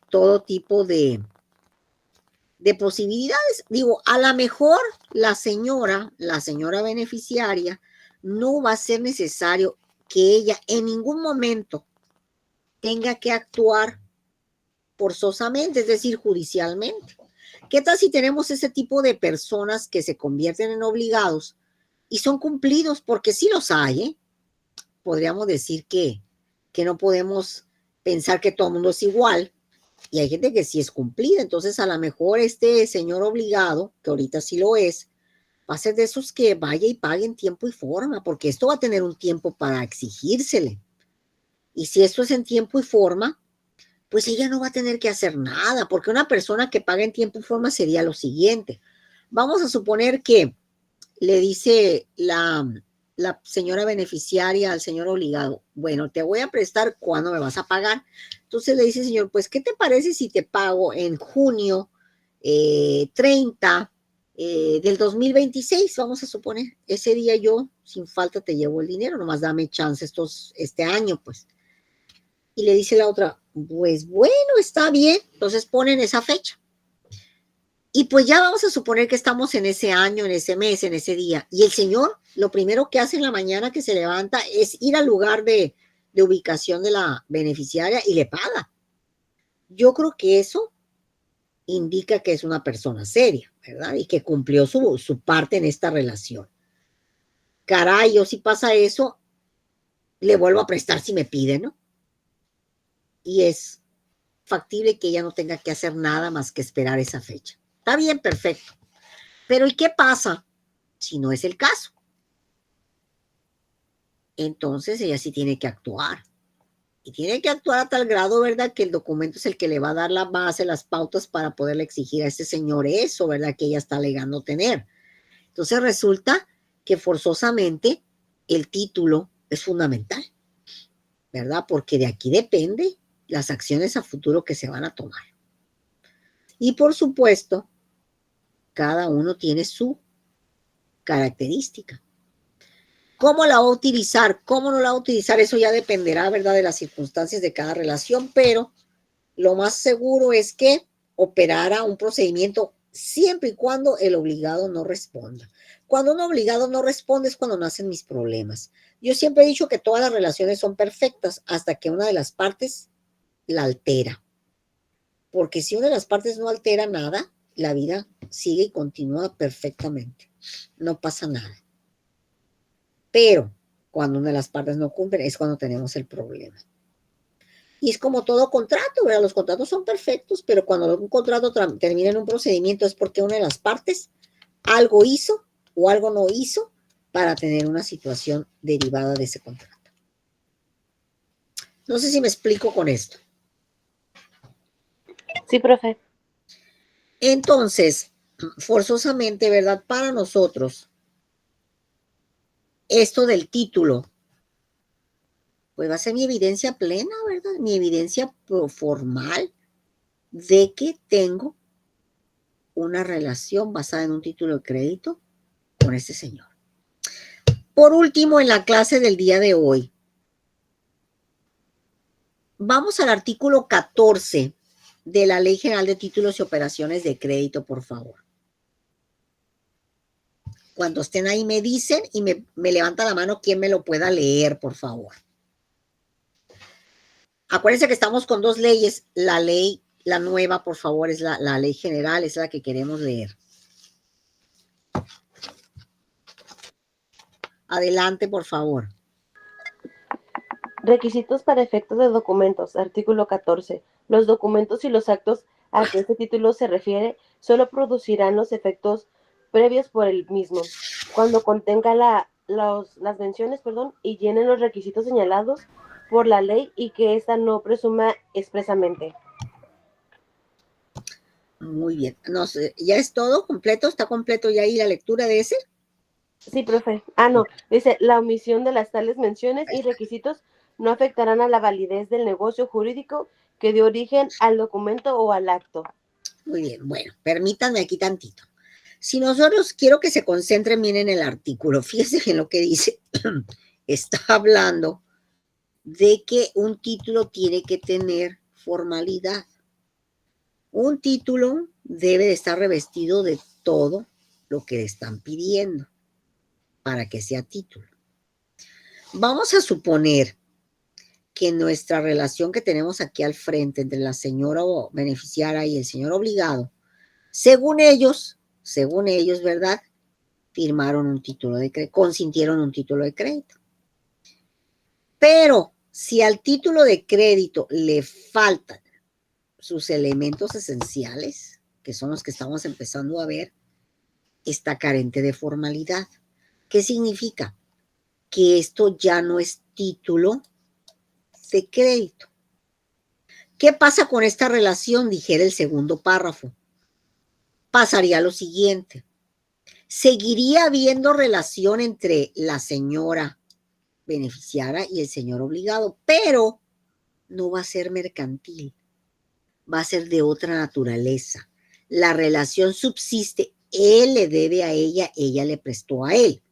todo tipo de posibilidades. Digo, a lo mejor la señora beneficiaria, no va a ser necesario que ella en ningún momento tenga que actuar forzosamente, es decir, judicialmente. ¿Qué tal si tenemos ese tipo de personas que se convierten en obligados y son cumplidos? Porque sí los hay, ¿eh? Podríamos decir que no podemos pensar que todo el mundo es igual, y hay gente que sí es cumplida. Entonces a lo mejor este señor obligado, que ahorita sí lo es, va a ser de esos que vaya y pague en tiempo y forma, porque esto va a tener un tiempo para exigírsele. Y si esto es en tiempo y forma, pues ella no va a tener que hacer nada, porque una persona que paga en tiempo y forma sería lo siguiente. Vamos a suponer que le dice la señora beneficiaria al señor obligado, bueno, te voy a prestar, ¿cuándo me vas a pagar? Entonces le dice, señor, pues, ¿qué te parece si te pago en junio 30 del 2026? Vamos a suponer, ese día yo sin falta te llevo el dinero, nomás dame chance este año, pues. Y le dice la otra, pues bueno, está bien, entonces ponen esa fecha. Y pues ya vamos a suponer que estamos en ese año, en ese mes, en ese día. Y el señor, lo primero que hace en la mañana que se levanta es ir al lugar de ubicación de la beneficiaria y le paga. Yo creo que eso indica que es una persona seria, ¿verdad? Y que cumplió su parte en esta relación. Caray, yo si pasa eso, le vuelvo a prestar si me pide, ¿no? Y es factible que ella no tenga que hacer nada más que esperar esa fecha. Está bien, perfecto. Pero ¿y qué pasa si no es el caso? Entonces ella sí tiene que actuar. Y tiene que actuar a tal grado, ¿verdad? Que el documento es el que le va a dar la base, las pautas para poderle exigir a ese señor eso, ¿verdad? Que ella está alegando tener. Entonces resulta que forzosamente el título es fundamental, ¿verdad? Porque de aquí depende las acciones a futuro que se van a tomar. Y por supuesto, cada uno tiene su característica. ¿Cómo la va a utilizar? ¿Cómo no la va a utilizar? Eso ya dependerá, ¿verdad?, de las circunstancias de cada relación, pero lo más seguro es que operara un procedimiento siempre y cuando el obligado no responda. Cuando un obligado no responde es cuando nacen mis problemas. Yo siempre he dicho que todas las relaciones son perfectas hasta que una de las partes la altera. Porque si una de las partes no altera nada, la vida sigue y continúa perfectamente. No pasa nada. Pero cuando una de las partes no cumple es cuando tenemos el problema. Y es como todo contrato, ¿verdad? Los contratos son perfectos, pero cuando un contrato termina en un procedimiento es porque una de las partes algo hizo o algo no hizo para tener una situación derivada de ese contrato. No sé si me explico con esto. Sí, profe. Entonces, forzosamente, ¿verdad? Para nosotros, esto del título, pues va a ser mi evidencia plena, ¿verdad? Mi evidencia formal de que tengo una relación basada en un título de crédito con este señor. Por último, en la clase del día de hoy, vamos al artículo 14 de la Ley General de Títulos y Operaciones de Crédito, por favor. Cuando estén ahí me dicen y me levanta la mano quien me lo pueda leer, por favor. Acuérdense que estamos con dos leyes. La ley, la nueva, por favor, es la ley general, es la que queremos leer. Adelante, por favor. Requisitos para efectos de documentos, artículo 14. Los documentos y los actos a que este título se refiere solo producirán los efectos previos por el mismo, cuando contenga las menciones, y llenen los requisitos señalados por la ley y que ésta no presuma expresamente. Muy bien. No sé, ¿ya es todo completo? ¿Está completo ya ahí la lectura de ese? Sí, profe. No, dice, la omisión de las tales menciones y requisitos no afectarán a la validez del negocio jurídico que dio origen al documento o al acto. Muy bien, bueno, permítanme aquí tantito. Si nosotros quiero que se concentren bien en el artículo, fíjense en lo que dice. Está hablando de que un título tiene que tener formalidad. Un título debe de estar revestido de todo lo que le están pidiendo para que sea título. Vamos a suponer que nuestra relación que tenemos aquí al frente entre la señora beneficiaria y el señor obligado, según ellos, ¿verdad? Firmaron un título de crédito, consintieron un título de crédito. Pero si al título de crédito le faltan sus elementos esenciales, que son los que estamos empezando a ver, está carente de formalidad. ¿Qué significa? Que esto ya no es título de crédito. ¿Qué pasa con esta relación? Dijera el segundo párrafo. Pasaría lo siguiente. Seguiría habiendo relación entre la señora beneficiaria y el señor obligado, pero no va a ser mercantil, va a ser de otra naturaleza. La relación subsiste, él le debe a ella le prestó a él,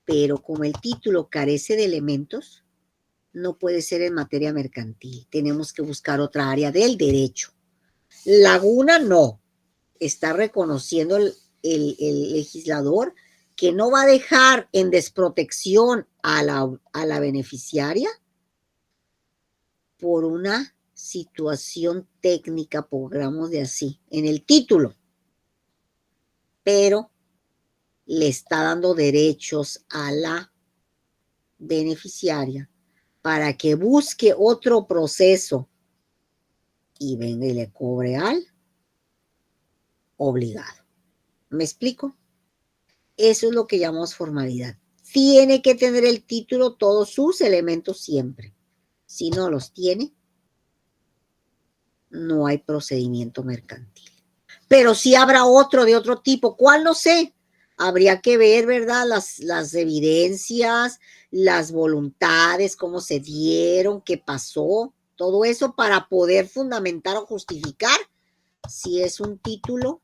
pero como el título carece de elementos, no puede ser en materia mercantil. Tenemos que buscar otra área del derecho. Laguna no. Está reconociendo el legislador que no va a dejar en desprotección a la beneficiaria por una situación técnica, pongamos de así, en el título, pero le está dando derechos a la beneficiaria para que busque otro proceso y venga y le cobre al obligado. ¿Me explico? Eso es lo que llamamos formalidad. Tiene que tener el título todos sus elementos siempre. Si no los tiene, no hay procedimiento mercantil. Pero sí habrá otro de otro tipo. ¿Cuál? No sé. Habría que ver, ¿verdad? Las evidencias, las voluntades, cómo se dieron, qué pasó, todo eso para poder fundamentar o justificar si es un título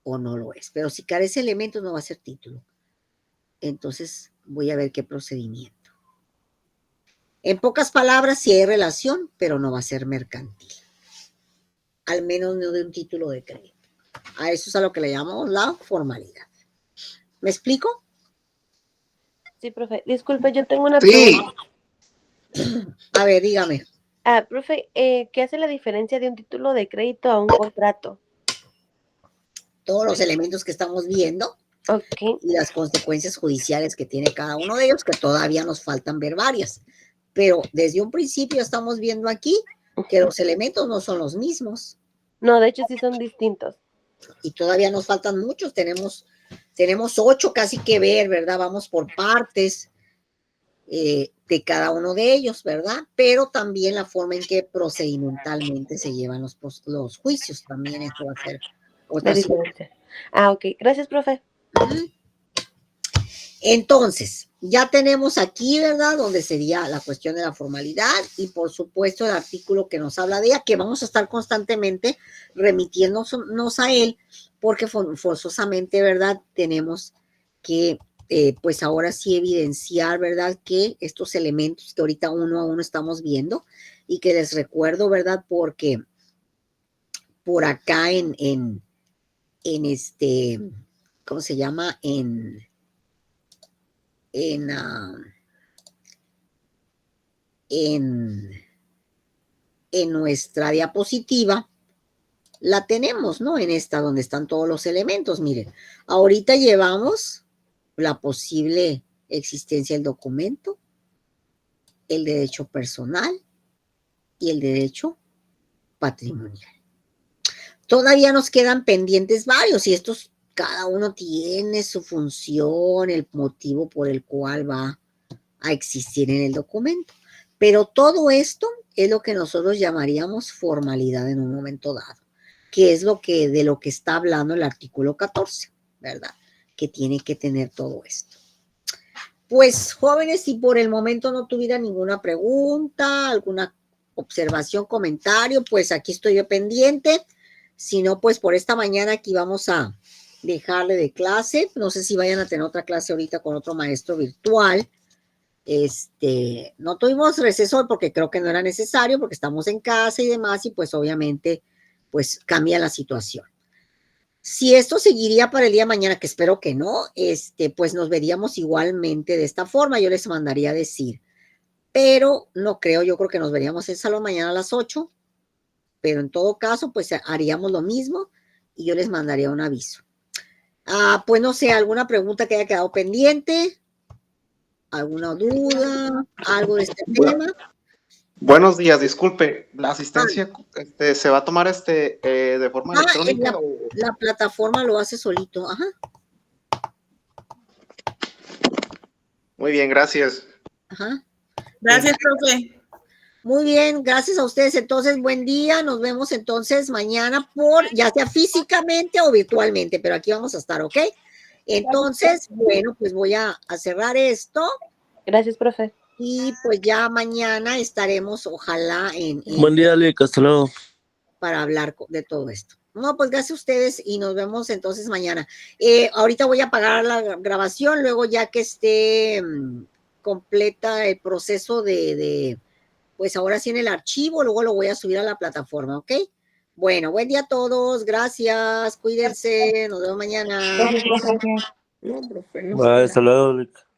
o no lo es. Pero si carece de elementos no va a ser título. Entonces voy a ver qué procedimiento. En pocas palabras, sí hay relación, pero no va a ser mercantil. Al menos no de un título de crédito. A eso es a lo que le llamamos la formalidad. ¿Me explico? Sí, profe. Disculpe, yo tengo una pregunta. A ver, dígame. Profe, ¿qué hace la diferencia de un título de crédito a un contrato? Todos los elementos que estamos viendo Ok. y las consecuencias judiciales que tiene cada uno de ellos, que todavía nos faltan ver varias. Pero desde un principio estamos viendo aquí que los elementos no son los mismos. No, de hecho sí son distintos. Y todavía nos faltan muchos. Tenemos 8 casi que ver, ¿verdad? Vamos por partes de cada uno de ellos, ¿verdad? Pero también la forma en que procedimentalmente se llevan los juicios, también esto va a ser otra diferencia. Ok. Gracias, profe. Entonces, ya tenemos aquí, ¿verdad? Donde sería la cuestión de la formalidad y por supuesto el artículo que nos habla de ella, que vamos a estar constantemente remitiéndonos a él, porque forzosamente, ¿verdad? Tenemos que, pues ahora sí evidenciar, ¿verdad? Que estos elementos que ahorita uno a uno estamos viendo y que les recuerdo, ¿verdad? Porque por acá en ¿cómo se llama? En nuestra diapositiva, la tenemos, ¿no? En esta donde están todos los elementos. Miren, ahorita llevamos la posible existencia del documento, el derecho personal y el derecho patrimonial. Todavía nos quedan pendientes varios y estos, cada uno tiene su función, el motivo por el cual va a existir en el documento. Pero todo esto es lo que nosotros llamaríamos formalidad en un momento dado, que es de lo que está hablando el artículo 14, ¿verdad? Que tiene que tener todo esto. Pues, jóvenes, si por el momento no tuviera ninguna pregunta, alguna observación, comentario, pues aquí estoy yo pendiente. Si no, pues por esta mañana aquí vamos a dejarle de clase. No sé si vayan a tener otra clase ahorita con otro maestro virtual. No tuvimos receso hoy porque creo que no era necesario, porque estamos en casa y demás, y pues obviamente, pues cambia la situación. Si esto seguiría para el día de mañana, que espero que no, pues nos veríamos igualmente de esta forma, yo les mandaría a decir, pero no creo, yo creo que nos veríamos en salón mañana a las 8, pero en todo caso, pues haríamos lo mismo y yo les mandaría un aviso. Pues no sé, alguna pregunta que haya quedado pendiente, alguna duda, algo de este tema. Buenos días, disculpe, ¿la asistencia se va a tomar de forma electrónica? La plataforma lo hace solito, ajá. Muy bien, gracias. Ajá. Gracias, profe. Muy bien, gracias a ustedes. Entonces, buen día. Nos vemos entonces mañana ya sea físicamente o virtualmente, pero aquí vamos a estar, ¿ok? Entonces, bueno, pues voy a cerrar esto. Gracias, profe. Y pues ya mañana estaremos, ojalá, Buen día, Lick, hasta luego. Para hablar de todo esto. No, pues gracias a ustedes y nos vemos entonces mañana. Ahorita voy a apagar la grabación, luego ya que esté completa el proceso pues ahora sí en el archivo, luego lo voy a subir a la plataforma, ¿ok? Bueno, buen día a todos, gracias, cuídense, nos vemos mañana. Gracias, profe. Hasta luego, Lick.